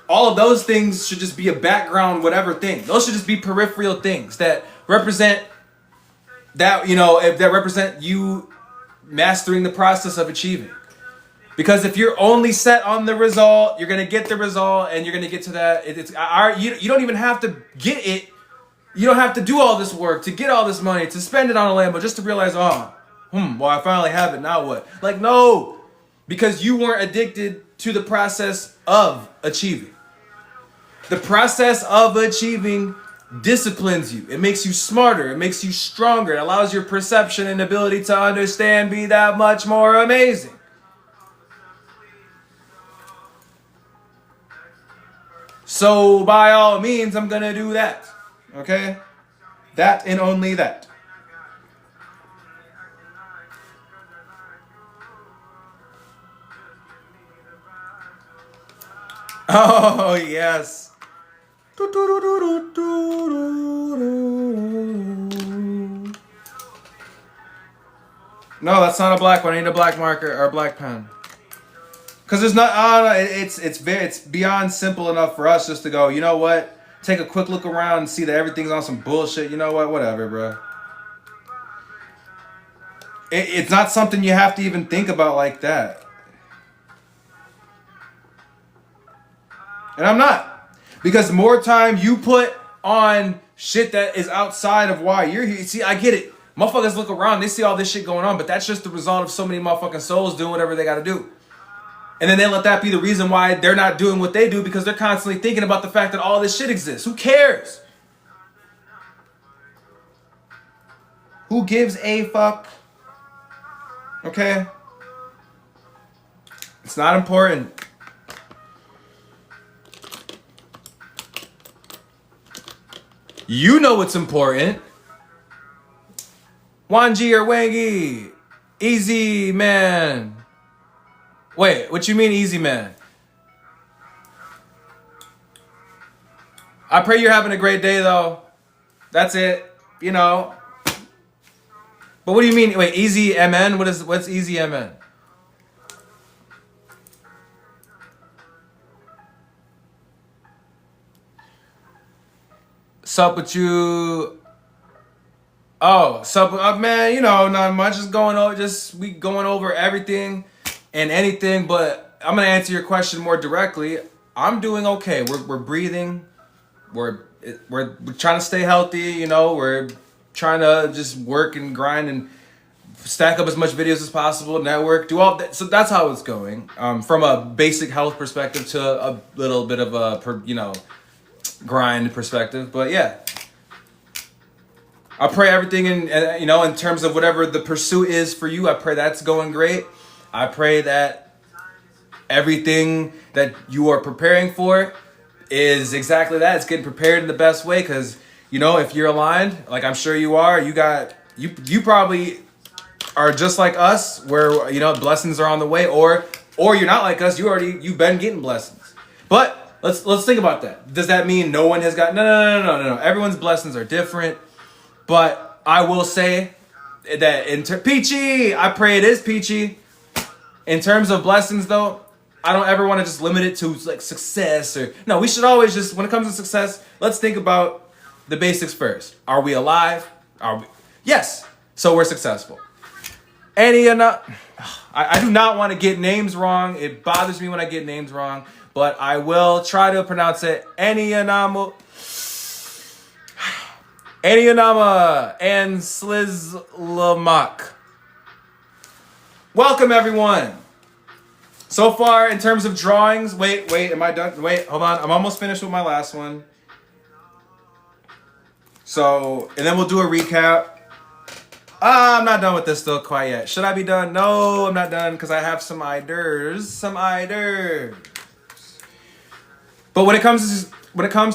All of those things should just be a background, whatever thing. Those should just be peripheral things that represent that, you know, that represent you mastering the process of achieving. Because if you're only set on the result, you're gonna get the result, and you're gonna get to that. You don't even have to get it. You don't have to do all this work to get all this money, to spend it on a Lambo, just to realize, well, I finally have it, now what? Like, no, because you weren't addicted to the process of achieving. The process of achieving disciplines you. It makes you smarter. It makes you stronger. It allows your perception and ability to understand be that much more amazing. So by all means, I'm going to do that. Okay? That and only that. Oh, yes. No, that's not a black one. I need a black marker or a black pen. Because there's not, it's beyond simple enough for us just to go, you know what? Take a quick look around and see that everything's on some bullshit. You know what? Whatever, bro. It's not something you have to even think about like that. And I'm not. Because more time you put on shit that is outside of why you're here. See, I get it. Motherfuckers look around, they see all this shit going on, but that's just the result of so many motherfucking souls doing whatever they gotta do. And then they let that be the reason why they're not doing what they do, because they're constantly thinking about the fact that all this shit exists. Who cares? Who gives a fuck? Okay? It's not important. You know what's important. Wanji or Wangi. Easy man. Wait, what you mean easy man? I pray you're having a great day though. That's it. You know. But what do you mean? Wait, easy MN? What's easy MN? Sup with you? Oh, sup, man, you know, not much. Just we going over everything and anything, but I'm gonna answer your question more directly. I'm doing okay. We're breathing. We're trying to stay healthy, you know, we're trying to just work and grind and stack up as much videos as possible, network, do all that. So that's how it's going. From a basic health perspective to a little bit of a, grind perspective. But yeah, I pray everything in terms of whatever the pursuit is for you. I pray that's going great. I pray that everything that you are preparing for is exactly that. It's getting prepared in the best way, because if you're aligned, like I'm sure you are, you probably are just like us, where blessings are on the way, or you're not like us. You've been getting blessings. But let's think about that. Does that mean no one has got? No. Everyone's blessings are different. But I will say that Peachy, I pray it is Peachy. In terms of blessings, though, I don't ever want to just limit it to like success no. We should always just, when it comes to success, let's think about the basics first. Are we alive? Yes. So we're successful. I do not want to get names wrong. It bothers me when I get names wrong, but I will try to pronounce it. Enianama and Slizlamak. Welcome, everyone. So far, in terms of drawings, wait, am I done? Wait, hold on. I'm almost finished with my last one. So, and then we'll do a recap. I'm not done with this still quite yet. Should I be done? No, I'm not done, because I have some ideas. But when it comes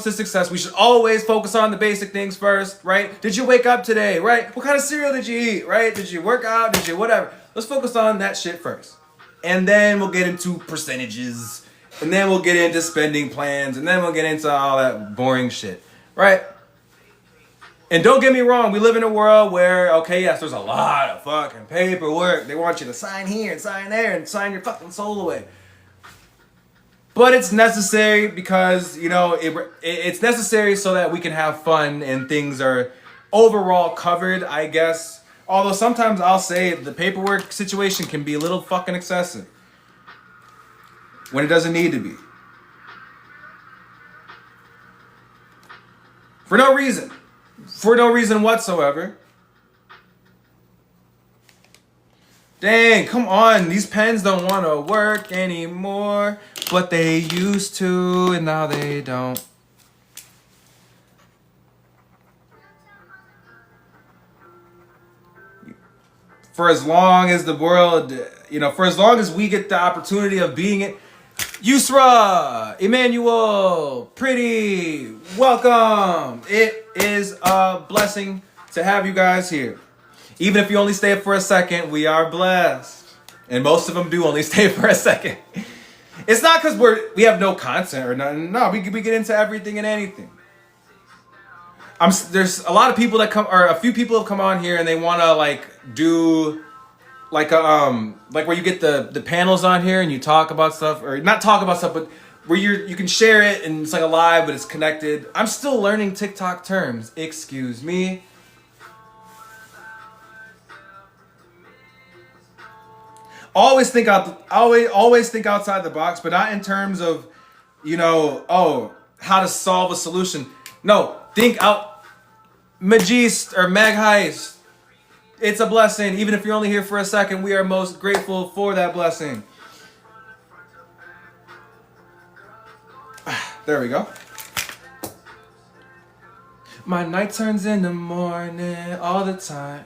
to success, we should always focus on the basic things first, right? Did you wake up today, right? What kind of cereal did you eat, right? Did you work out? Did you whatever? Let's focus on that shit first. And then we'll get into percentages. And then we'll get into spending plans. And then we'll get into all that boring shit, right? And don't get me wrong, we live in a world where, okay, yes, there's a lot of fucking paperwork. They want you to sign here and sign there and sign your fucking soul away. But it's necessary because, it's necessary so that we can have fun and things are overall covered, I guess. Although sometimes I'll say the paperwork situation can be a little fucking excessive when it doesn't need to be. For no reason. For no reason whatsoever. Dang, come on. These pens don't want to work anymore. But they used to, and now they don't. For as long as the world, for as long as we get the opportunity of being it. Yusra, Emmanuel, Pretty, welcome. It is a blessing to have you guys here. Even if you only stay for a second, we are blessed. And most of them do only stay for a second. It's not because we have no content or nothing. No, we get into everything and anything. There's a lot of people that come, or a few people have come on here and they want to do like where you get the panels on here and you talk about stuff, or not talk about stuff, but where you can share it and it's like a live, but it's connected. I'm still learning TikTok terms. Excuse me. Always think outside the box, but not in terms of, how to solve a solution. No, think out. Magist or Mag Heist. It's a blessing. Even if you're only here for a second, we are most grateful for that blessing. There we go. My night turns into morning all the time.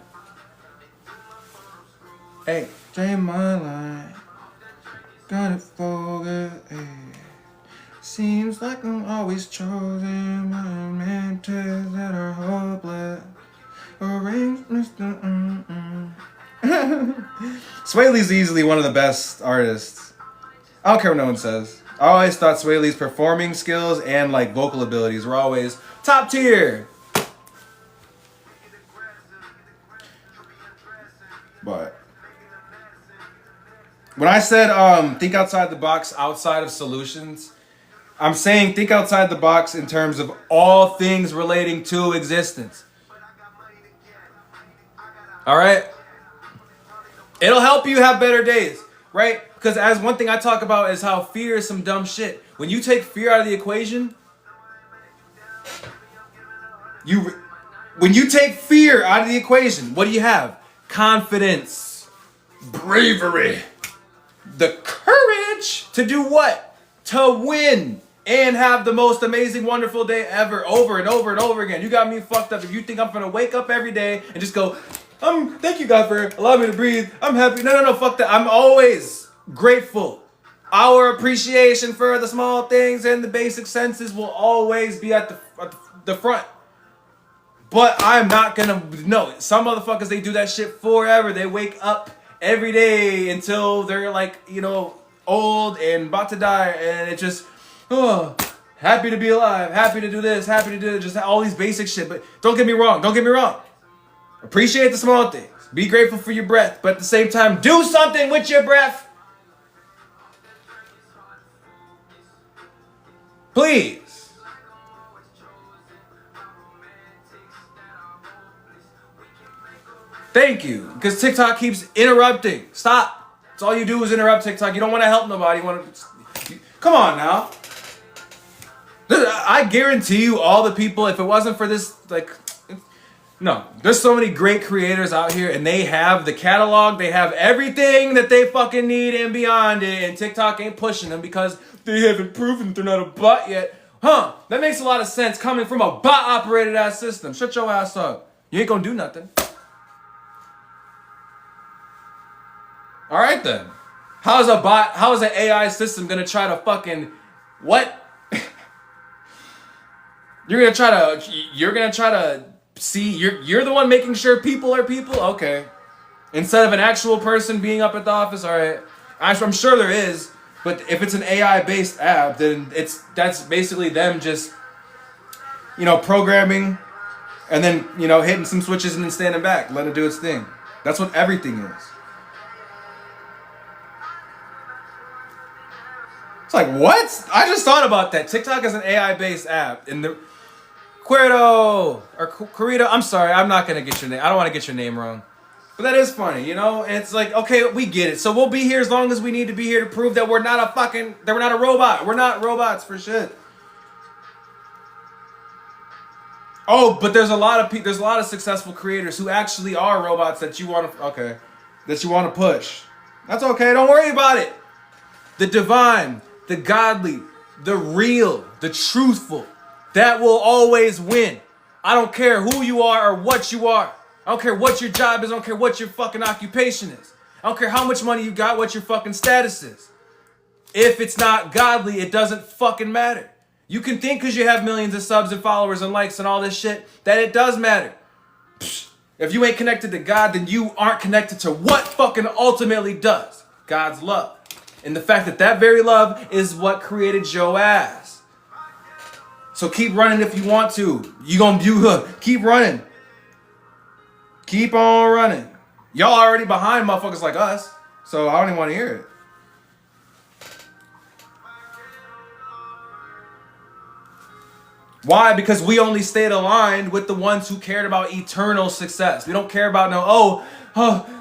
Hey, change my life. Got it focused. Hey. Seems like I'm always chosen. My mentors that are hopeless. Arrangements. Sway Lee's easily one of the best artists. I don't care what no one says. I always thought Sway Lee's performing skills and vocal abilities were always top tier. But when I said think outside the box, outside of solutions, I'm saying think outside the box in terms of all things relating to existence. All right? It'll help you have better days, right? Because as one thing I talk about is how fear is some dumb shit. When you take fear out of the equation, when you take fear out of the equation, what do you have? confidence, bravery, the courage to do what? To win and have the most amazing, wonderful day ever, over and over and over again. You got me fucked up if you think I'm gonna wake up every day and just go, thank you God for allowing me to breathe. I'm happy. No, fuck that. I'm always grateful. Our appreciation for the small things and the basic senses will always be at the front. But I'm not gonna, no, some motherfuckers, they do that shit forever. They wake up every day until they're like, you know, old and about to die, and it just, oh, happy to be alive, happy to do this, happy to do just all these basic shit. But don't get me wrong. Appreciate the small things. Be grateful for your breath, but at the same time, do something with your breath. Please. Thank you. Because TikTok keeps interrupting. Stop. That's all you do is interrupt TikTok. You don't want to help nobody. Come on now. I guarantee you all the people, if it wasn't for this, like, no. There's so many great creators out here, and they have the catalog. They have everything that they fucking need and beyond it, and TikTok ain't pushing them because they haven't proven they're not a bot yet. Huh. That makes a lot of sense coming from a bot-operated ass system. Shut your ass up. You ain't gonna do nothing. All right then. How is an AI system gonna try to fucking what? You're gonna try to see you're the one making sure people are people? Okay. Instead of an actual person being up at the office, all right. I'm sure there is, but if it's an AI based app, then that's basically them just, you know, programming and then, you know, hitting some switches and then standing back, let it do its thing. That's what everything is. It's like, what? I just thought about that. TikTok is an AI-based app. And the Querdo or Corito, I'm sorry, I'm not gonna get your name. I don't want to get your name wrong. But that is funny, you know? And it's like, okay, we get it. So we'll be here as long as we need to be here to prove that we're not a robot. We're not robots for shit. Oh, but there's a lot of successful creators who actually are robots that you want to push. That's okay. Don't worry about it. The divine, the godly, the real, the truthful, that will always win. I don't care who you are or what you are. I don't care what your job is. I don't care what your fucking occupation is. I don't care how much money you got, what your fucking status is. If it's not godly, it doesn't fucking matter. You can think because you have millions of subs and followers and likes and all this shit that it does matter. If you ain't connected to God, then you aren't connected to what fucking ultimately does. God's love. And the fact that very love is what created your ass. So keep running if you want to. Keep running. Keep on running. Y'all already behind motherfuckers like us. So I don't even want to hear it. Why? Because we only stayed aligned with the ones who cared about eternal success. We don't care about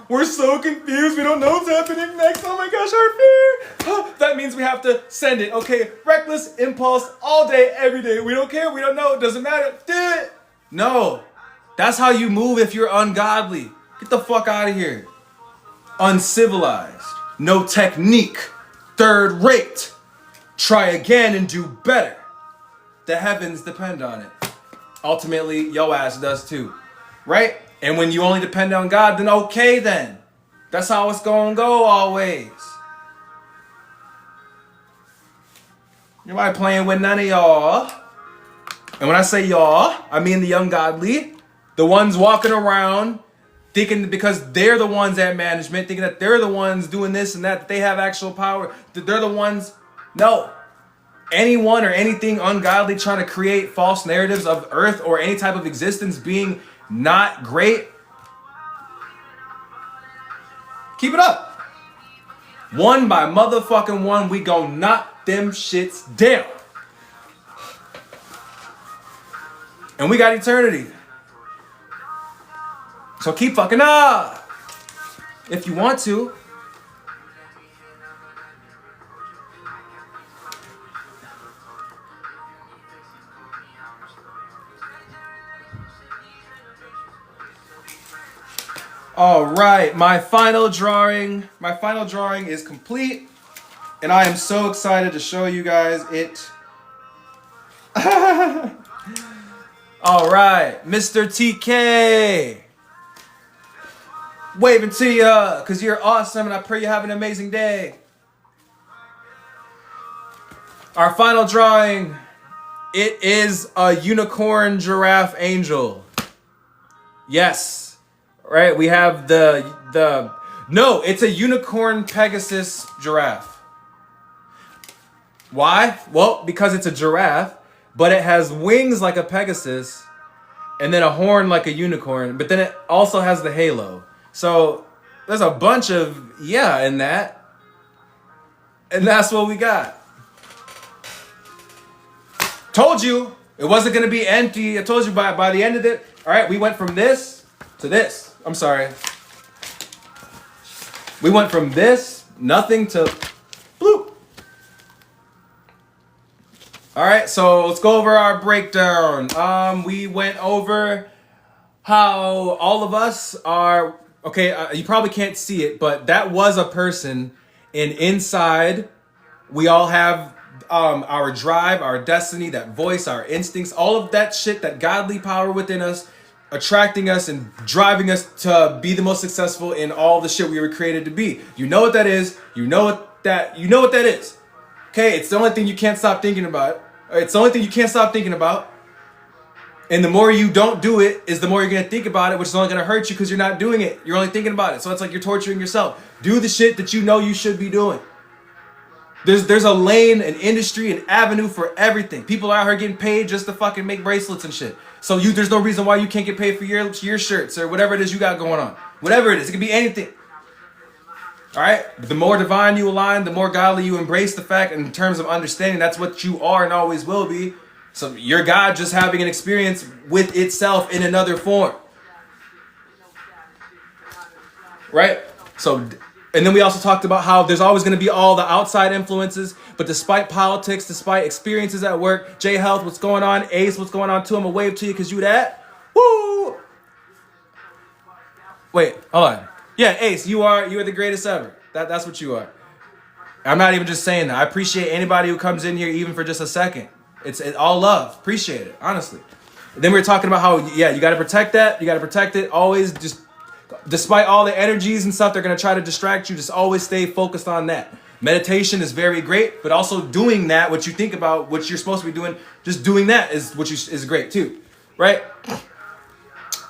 we're so confused. We don't know what's happening next. Oh my gosh, our fear. That means we have to send it. Okay, reckless impulse all day, every day. We don't care. We don't know. It doesn't matter. Do it. No. That's how you move if you're ungodly. Get the fuck out of here. Uncivilized. No technique. Third rate. Try again and do better. The heavens depend on it. Ultimately, yo ass does too. Right? And when you only depend on God, then okay then. That's how it's gonna go always. Nobody playing with none of y'all. And when I say y'all, I mean the ungodly. The ones walking around thinking because they're the ones at management, thinking that they're the ones doing this and that they have actual power. That they're the ones. No. Anyone or anything ungodly trying to create false narratives of earth or any type of existence being not great, keep it up. One by motherfucking one, we gon' knock them shits down. And we got eternity. So keep fucking up. If you want to. All right, my final drawing is complete, and I am so excited to show you guys it. All right, Mr. TK. Waving to ya, because you're awesome, and I pray you have an amazing day. Our final drawing, it is a unicorn giraffe angel. Yes, right, we have no, it's a unicorn Pegasus giraffe. Why? Well, because it's a giraffe, but it has wings like a Pegasus, and then a horn like a unicorn, but then it also has the halo. So there's a bunch of yeah in that. And that's what we got. Told you it wasn't going to be empty. I told you by the end of it. All right, we went from this to this. I'm sorry. We went from this, nothing, to bloop. All right, so let's go over our breakdown. We went over how all of us are, okay, you probably can't see it, but that was a person, and inside we all have our drive, our destiny, that voice, our instincts, all of that shit, that godly power within us, attracting us and driving us to be the most successful in all the shit we were created to be. You know what that is. You know what that is. Okay, it's the only thing you can't stop thinking about. It's the only thing you can't stop thinking about. And the more you don't do it is the more you're going to think about it, which is only going to hurt you because you're not doing it. You're only thinking about it. So it's like you're torturing yourself. Do the shit that you know you should be doing. There's a lane, an industry, an avenue for everything. People are out here getting paid just to fucking make bracelets and shit. So there's no reason why you can't get paid for your shirts or whatever it is you got going on. Whatever it is, it could be anything. All right? The more divine you align, the more godly you embrace the fact in terms of understanding that's what you are and always will be. So you're God just having an experience with itself in another form. Right? So, and then we also talked about how there's always going to be all the outside influences, but despite politics, despite experiences at work, J Health, what's going on? Ace, what's going on too? I'm going to wave to you because you that. Woo! Wait, hold on. Yeah, Ace, you are the greatest ever. That's what you are. I'm not even just saying that. I appreciate anybody who comes in here even for just a second. It's all love. Appreciate it, honestly. And then we were talking about how, yeah, you got to protect that. You got to protect it. Always just, despite all the energies and stuff, they're going to try to distract you. Just always stay focused on that. Meditation is very great, but also doing that, what you think about, what you're supposed to be doing, just doing that is is great too, right?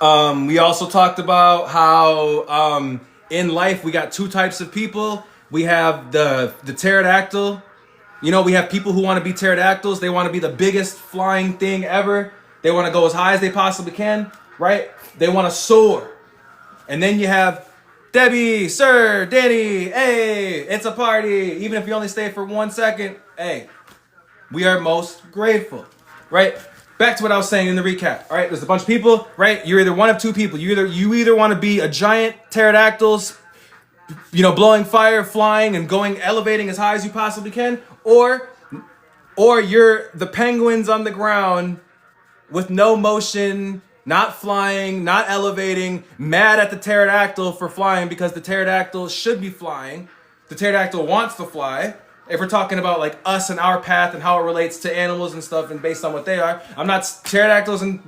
We also talked about how in life we got two types of people. We have the pterodactyl. You know, we have people who want to be pterodactyls. They want to be the biggest flying thing ever. They want to go as high as they possibly can, right? They want to soar. And then you have Debbie, Sir, Danny, hey, it's a party. Even if you only stay for 1 second, hey, we are most grateful, right? Back to what I was saying in the recap, all right? There's a bunch of people, right? You're either one of two people. You either want to be a giant pterodactyl, you know, blowing fire, flying, and elevating as high as you possibly can, or you're the penguins on the ground with no motion, not flying, not elevating, mad at the pterodactyl for flying because the pterodactyl should be flying. The pterodactyl wants to fly. If we're talking about like us and our path and how it relates to animals and stuff and based on what they are, I'm not pterodactyls and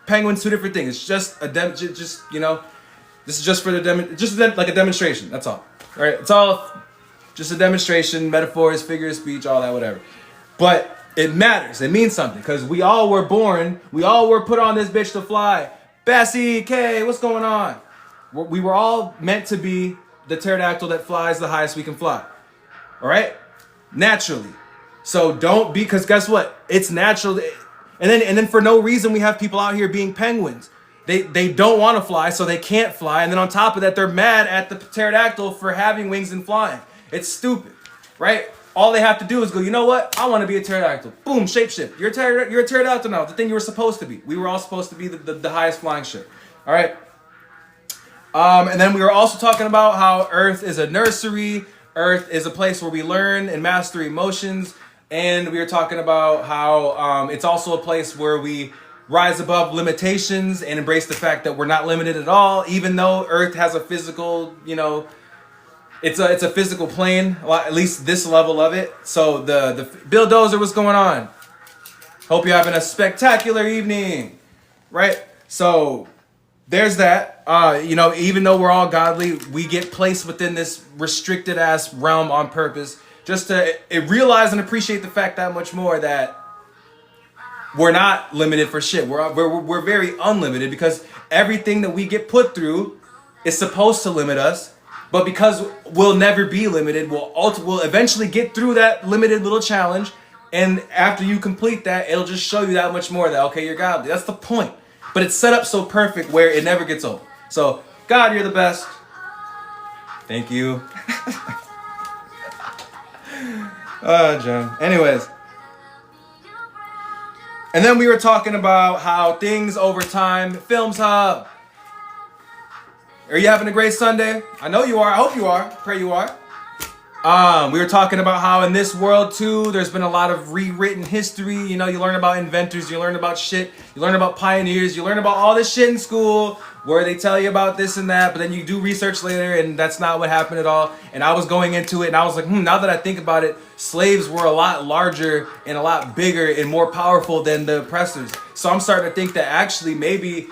penguins, two different things. It's just you know, this is just for like a demonstration. That's all. All right, it's all just a demonstration, metaphors, figure of speech, all that, whatever. But it matters. It means something because we all were born. We all were put on this bitch to fly. Bessie, K, what's going on? We were all meant to be the pterodactyl that flies the highest we can fly. All right, naturally. So don't be, because guess what? It's natural. And then for no reason we have people out here being penguins. They don't want to fly, so they can't fly. And then on top of that, they're mad at the pterodactyl for having wings and flying. It's stupid, right? All they have to do is go, you know what? I want to be a pterodactyl. Boom, shapeshift. You're a pterodactyl now, the thing you were supposed to be. We were all supposed to be the highest flying shit. All right? And then we were also talking about how Earth is a nursery. Earth is a place where we learn and master emotions. And we were talking about how it's also a place where we rise above limitations and embrace the fact that we're not limited at all, even though Earth has a physical, it's a physical plane, at least this level of it. So the Bill Dozer, what's going on? Hope you're having a spectacular evening, right? So there's that. Even though we're all godly, we get placed within this restricted ass realm on purpose, just to realize and appreciate the fact that much more that we're not limited for shit. We're very unlimited, because everything that we get put through is supposed to limit us. But because we'll never be limited, we'll eventually get through that limited little challenge. And after you complete that, it'll just show you that much more that, okay, you're godly. That's the point. But it's set up so perfect where it never gets old. So, God, you're the best. Thank you. John. Anyways. And then we were talking about how things over time, Films Hub. Are you having a great Sunday? I know you are. I hope you are. Pray you are. We were talking about how in this world too, there's been a lot of rewritten history. You learn about inventors, you learn about shit, you learn about pioneers, you learn about all this shit in school where they tell you about this and that, but then you do research later and that's not what happened at all. And I was going into it and I was like, now that I think about it, slaves were a lot larger and a lot bigger and more powerful than the oppressors. So I'm starting to think that actually maybe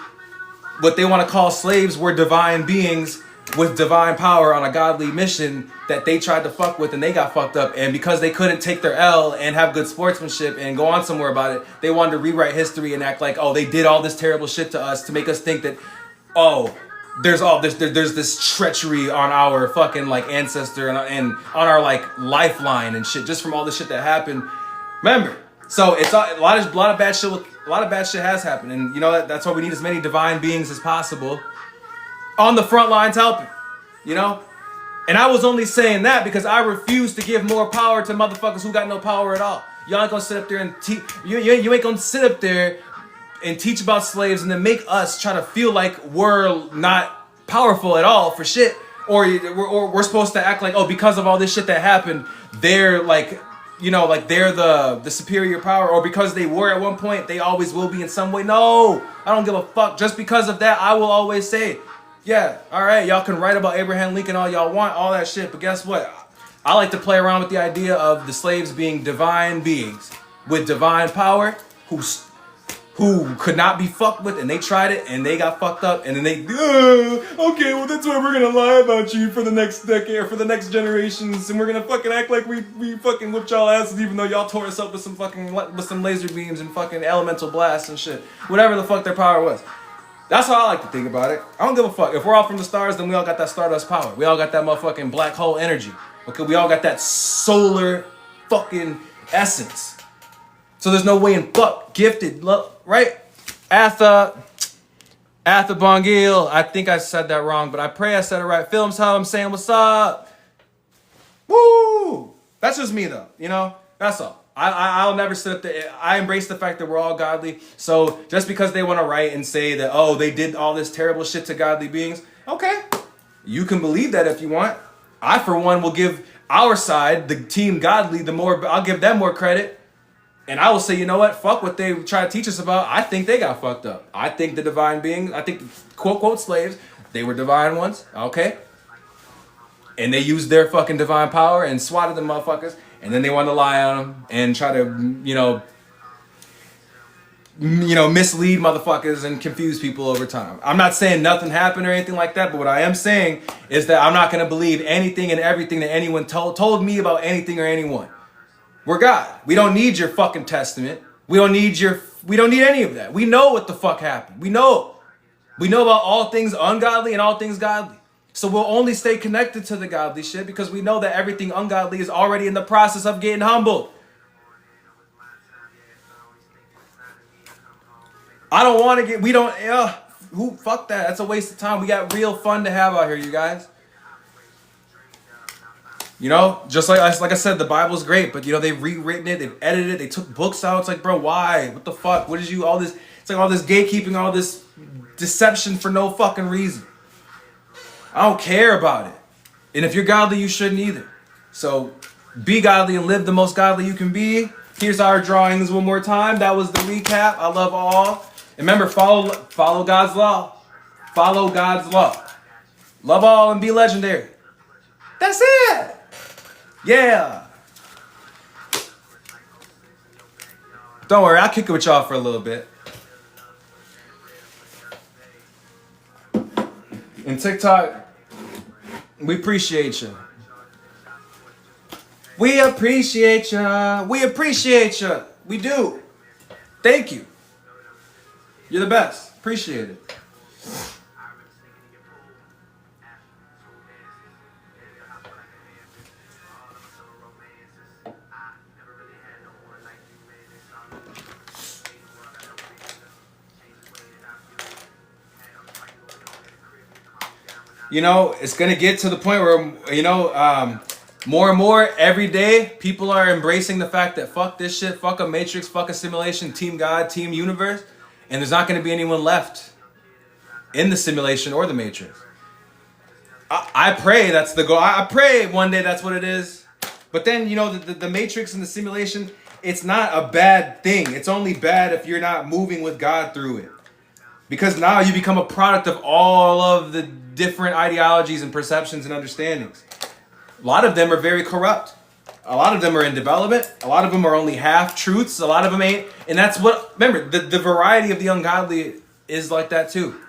what they want to call slaves were divine beings with divine power on a godly mission that they tried to fuck with and they got fucked up. And because they couldn't take their L and have good sportsmanship and go on somewhere about it, they wanted to rewrite history and act like, oh, they did all this terrible shit to us to make us think that, oh, there's this treachery on our fucking like ancestor and on our like lifeline and shit, just from all the shit that happened. Remember, so it's a lot of bad shit. A lot of bad shit has happened, and that's why we need as many divine beings as possible on the front lines helping, And I was only saying that because I refuse to give more power to motherfuckers who got no power at all. Y'all ain't gonna sit up there and teach. You ain't gonna sit up there and teach about slaves and then make us try to feel like we're not powerful at all for shit, or we're supposed to act like, oh, because of all this shit that happened, they're like, they're the superior power, or because they were at one point, they always will be in some way. No, I don't give a fuck. Just because of that, I will always say, yeah, all right, y'all can write about Abraham Lincoln all y'all want, all that shit, but guess what? I like to play around with the idea of the slaves being divine beings with divine power who could not be fucked with, and they tried it, and they got fucked up, and then they, okay, well, that's why we're gonna lie about you for the next decade, or for the next generations, and we're gonna fucking act like we fucking whipped y'all asses, even though y'all tore us up with some laser beams and fucking elemental blasts and shit. Whatever the fuck their power was. That's how I like to think about it. I don't give a fuck. If we're all from the stars, then we all got that stardust power. We all got that motherfucking black hole energy. Okay, we all got that solar fucking essence. So there's no way in fuck gifted, right? Atha Bongil. I think I said that wrong, but I pray I said it right. Films Hub, I'm saying what's up. Woo! That's just me though, That's all. I'll never sit up there. I embrace the fact that we're all godly. So just because they want to write and say that, oh, they did all this terrible shit to godly beings, okay, you can believe that if you want. I, for one, will give our side, the team godly, I'll give them more credit. And I will say, you know what? Fuck what they try to teach us about. I think they got fucked up. I think the divine beings, I think, quote, quote, slaves, they were divine ones, okay? And they used their fucking divine power and swatted the motherfuckers. And then they want to lie on them and try to, mislead motherfuckers and confuse people over time. I'm not saying nothing happened or anything like that, but what I am saying is that I'm not going to believe anything and everything that anyone told me about anything or anyone. We're God. We don't need your fucking testament. We don't need any of that. We know what the fuck happened. We know about all things ungodly and all things godly. So we'll only stay connected to the godly shit because we know that everything ungodly is already in the process of getting humbled. I don't want to fuck that. That's a waste of time. We got real fun to have out here, you guys. Just like I said, the Bible's great, but they've rewritten it, they've edited it, they took books out. It's like, bro, why? What the fuck? What did you, all this, it's like all this gatekeeping, all this deception for no fucking reason. I don't care about it. And if you're godly, you shouldn't either. So be godly and live the most godly you can be. Here's our drawings one more time. That was the recap. I love all. remember, follow God's law. Follow God's law. Love all and be legendary. That's it. Yeah. Don't worry, I'll kick it with y'all for a little bit. And TikTok, we appreciate you. We appreciate you. We appreciate you. We do. Thank you. You're the best. Appreciate it. You know, it's going to get to the point where, you know, more and more every day, people are embracing the fact that fuck this shit, fuck a matrix, fuck a simulation, team God, team universe. And there's not going to be anyone left in the simulation or the matrix. I pray that's the goal. I pray one day that's what it is. But then, you know, the matrix and the simulation, it's not a bad thing. It's only bad if you're not moving with God through it. Because now you become a product of all of the different ideologies and perceptions and understandings. A lot of them are very corrupt. A lot of them are in development. A lot of them are only half truths. A lot of them ain't. And that's what, remember, the variety of the ungodly is like that too.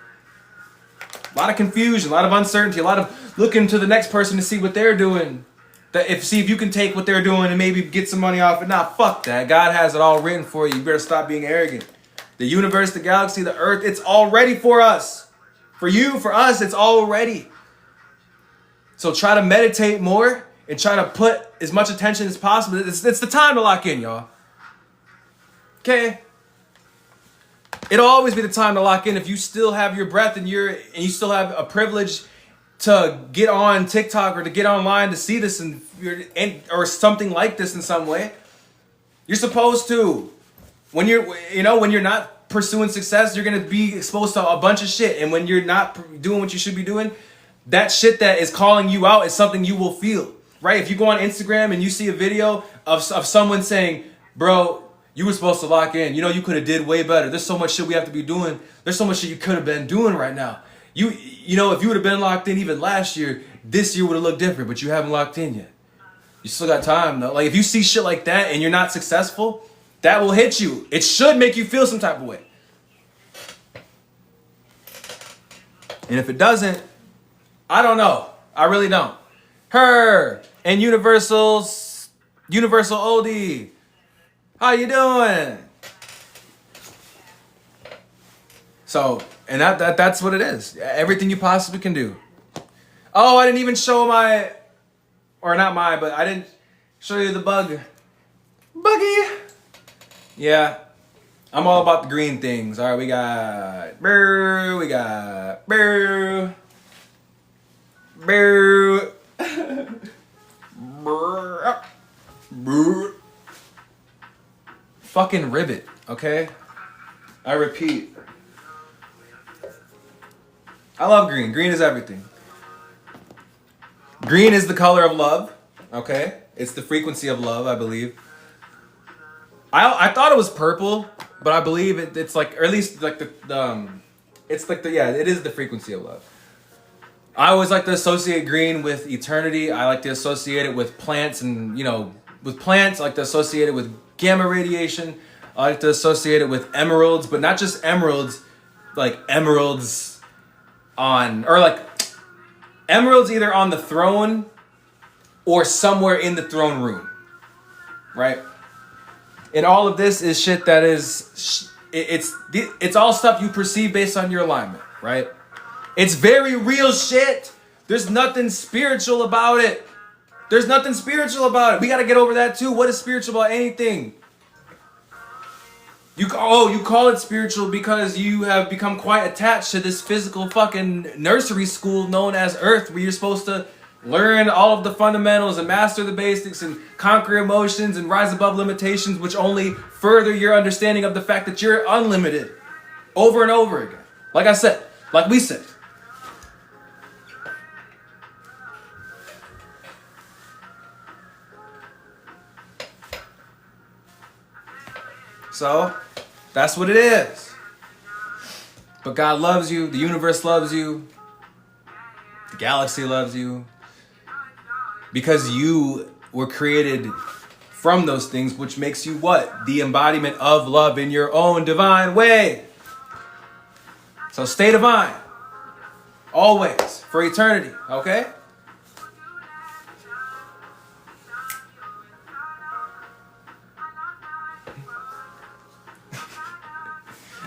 A lot of confusion, a lot of uncertainty, a lot of looking to the next person to see what they're doing. See if you can take what they're doing and maybe get some money off it. Nah, fuck that. God has it all written for you. You better stop being arrogant. The universe, the galaxy, the earth, it's all ready for us. For you, for us, it's all ready. So try to meditate more and try to put as much attention as possible. It's the time to lock in, y'all. Okay? It'll always be the time to lock in if you still have your breath and you still have a privilege to get on TikTok or to get online to see this or something like this in some way. You're supposed to. When you're not pursuing success, you're going to be exposed to a bunch of shit. And when you're not doing what you should be doing, that shit that is calling you out is something you will feel, right? If you go on Instagram and you see a video of someone saying, bro, you were supposed to lock in. You know, you could have did way better. There's so much shit we have to be doing. There's so much shit you could have been doing right now. You know, if you would have been locked in even last year, this year would have looked different, but you haven't locked in yet. You still got time though. Like if you see shit like that and you're not successful, that will hit you. It should make you feel some type of way. And if it doesn't, I don't know. I really don't. Her and Universal Oldie. How you doing? So, and that's what it is. Everything you possibly can do. Oh, I didn't even show but I didn't show you the buggy. Yeah, I'm all about the green things. All right, we got fucking ribbit, okay? I repeat. I love green. Green is everything. Green is the color of love, okay? It's the frequency of love, I believe. I thought it was purple, but I believe it's like, or at least like it is the frequency of love. I always like to associate green with eternity. I like to associate it with plants and, you know, with plants, I like to associate it with gamma radiation. I like to associate it with emeralds, but not just emeralds, like emeralds emeralds either on the throne or somewhere in the throne room, right? And all of this is shit that is, it's all stuff you perceive based on your alignment, right? It's very real shit. There's nothing spiritual about it. We got to get over that too. What is spiritual about anything? You call it spiritual because you have become quite attached to this physical fucking nursery school known as Earth, where you're supposed to learn all of the fundamentals and master the basics and conquer emotions and rise above limitations, which only further your understanding of the fact that you're unlimited over and over again. Like I said, like we said. So, that's what it is. But God loves you. The universe loves you. The galaxy loves you. Because you were created from those things, which makes you what? The embodiment of love in your own divine way. So stay divine. Always. For eternity. Okay?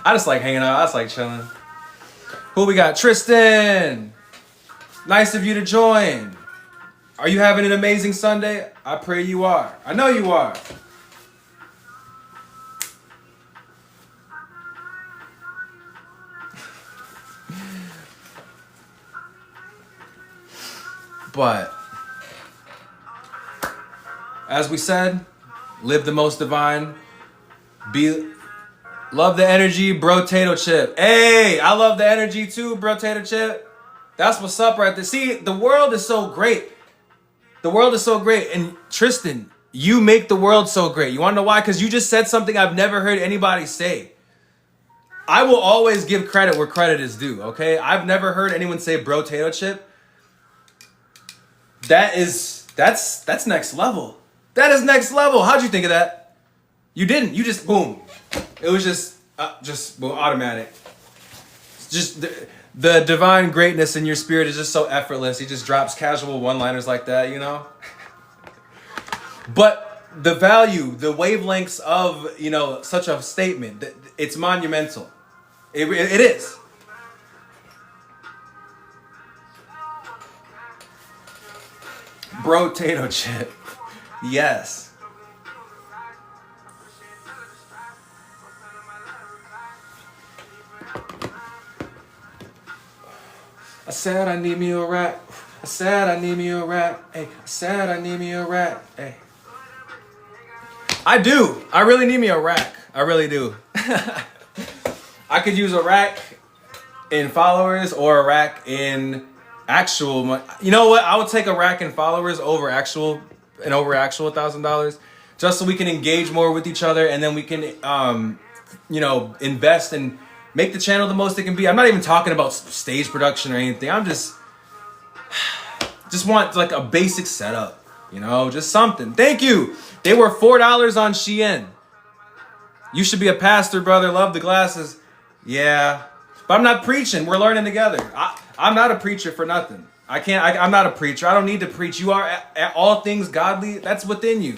I just like hanging out. I just like chilling. Who we got? Tristan. Nice of you to join. Are you having an amazing Sunday? I pray you are. I know you are. But as we said, live the most divine. Love the energy, bro. Tato Chip. Hey, I love the energy too, bro. Tato Chip. That's what's up right there. See, the world is so great. The world is so great. And Tristan, you make the world so great. You want to know why? Because you just said something I've never heard anybody say. I will always give credit where credit is due, okay? I've never heard anyone say bro Tato Chip. That's next level. That is next level. How'd you think of that? You didn't. You just, boom. It was just boom, automatic. Just the divine greatness in your spirit is just so effortless. He just drops casual one-liners like that, you know? But the value, the wavelengths of, you know, such a statement, it's monumental. It is. Bro Tato Chip. Yes. I said I need me a rack. I said I need me a rack. Hey, I said I need me a rack. Hey. I do. I really need me a rack. I really do. I could use a rack in followers or a rack in actual money. You know what? I would take a rack in followers over actual $1,000, just so we can engage more with each other, and then we can, you know, invest and make the channel the most it can be. I'm not even talking about stage production or anything. I'm just want like a basic setup, you know, just something. Thank you. They were $4 on Shein. You should be a pastor, brother. Love the glasses. Yeah, but I'm not preaching. We're learning together. I'm not a preacher for nothing. I'm not a preacher. I don't need to preach. You are at all things godly. That's within you.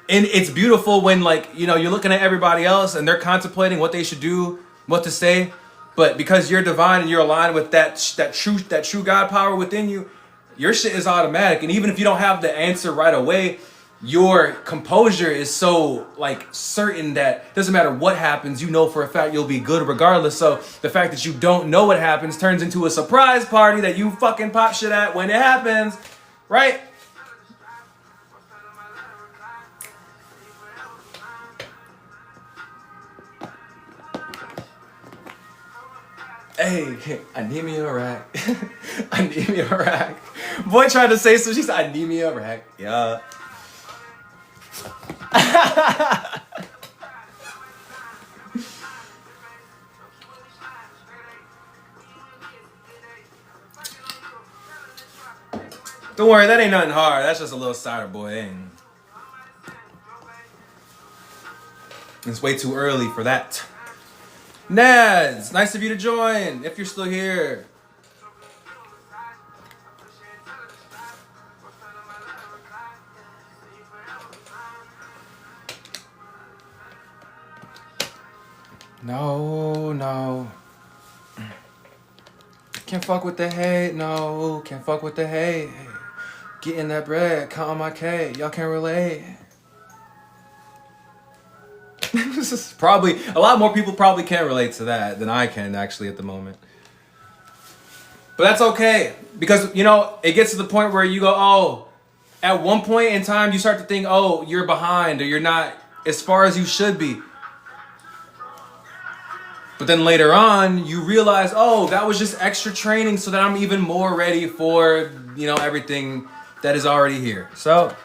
And it's beautiful when, like, you know, you're looking at everybody else and they're contemplating what they should do, what to say. But because you're divine and you're aligned with that true God power within you, your shit is automatic. And even if you don't have the answer right away, your composure is so, like, certain that it doesn't matter what happens, you know for a fact you'll be good regardless. So the fact that you don't know what happens turns into a surprise party that you fucking pop shit at when it happens, right? Hey, I need me a rack. I need me a rack. Boy tried to say so. She said, I need me a rack. Yeah. Don't worry, that ain't nothing hard. That's just a little cider, boy. It's way too early for that. Nads, nice of you to join, if you're still here. No. Can't fuck with the hate, no. Can't fuck with the hate. Getting that bread, counting my K. Y'all can't relate. This is probably, a lot more people probably can't relate to that than I can actually at the moment. But that's okay. Because, you know, it gets to the point where you go, oh, at one point in time you start to think, oh, you're behind or you're not as far as you should be. But then later on, you realize, oh, that was just extra training so that I'm even more ready for, you know, everything that is already here. So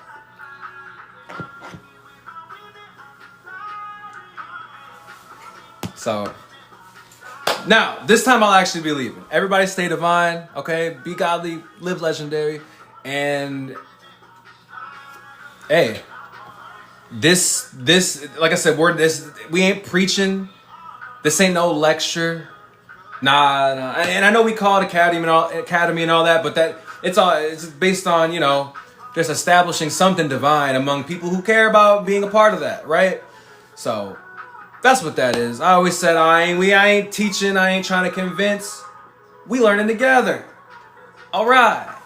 Now, this time I'll actually be leaving. Everybody stay divine, okay? Be godly, live legendary, and hey, this, like I said, we ain't preaching. This ain't no lecture. Nah. And I know we call it academy and all that, but it's based on, just establishing something divine among people who care about being a part of that, right? So that's what that is. I always said I ain't teaching, I ain't trying to convince. We learning together. All right.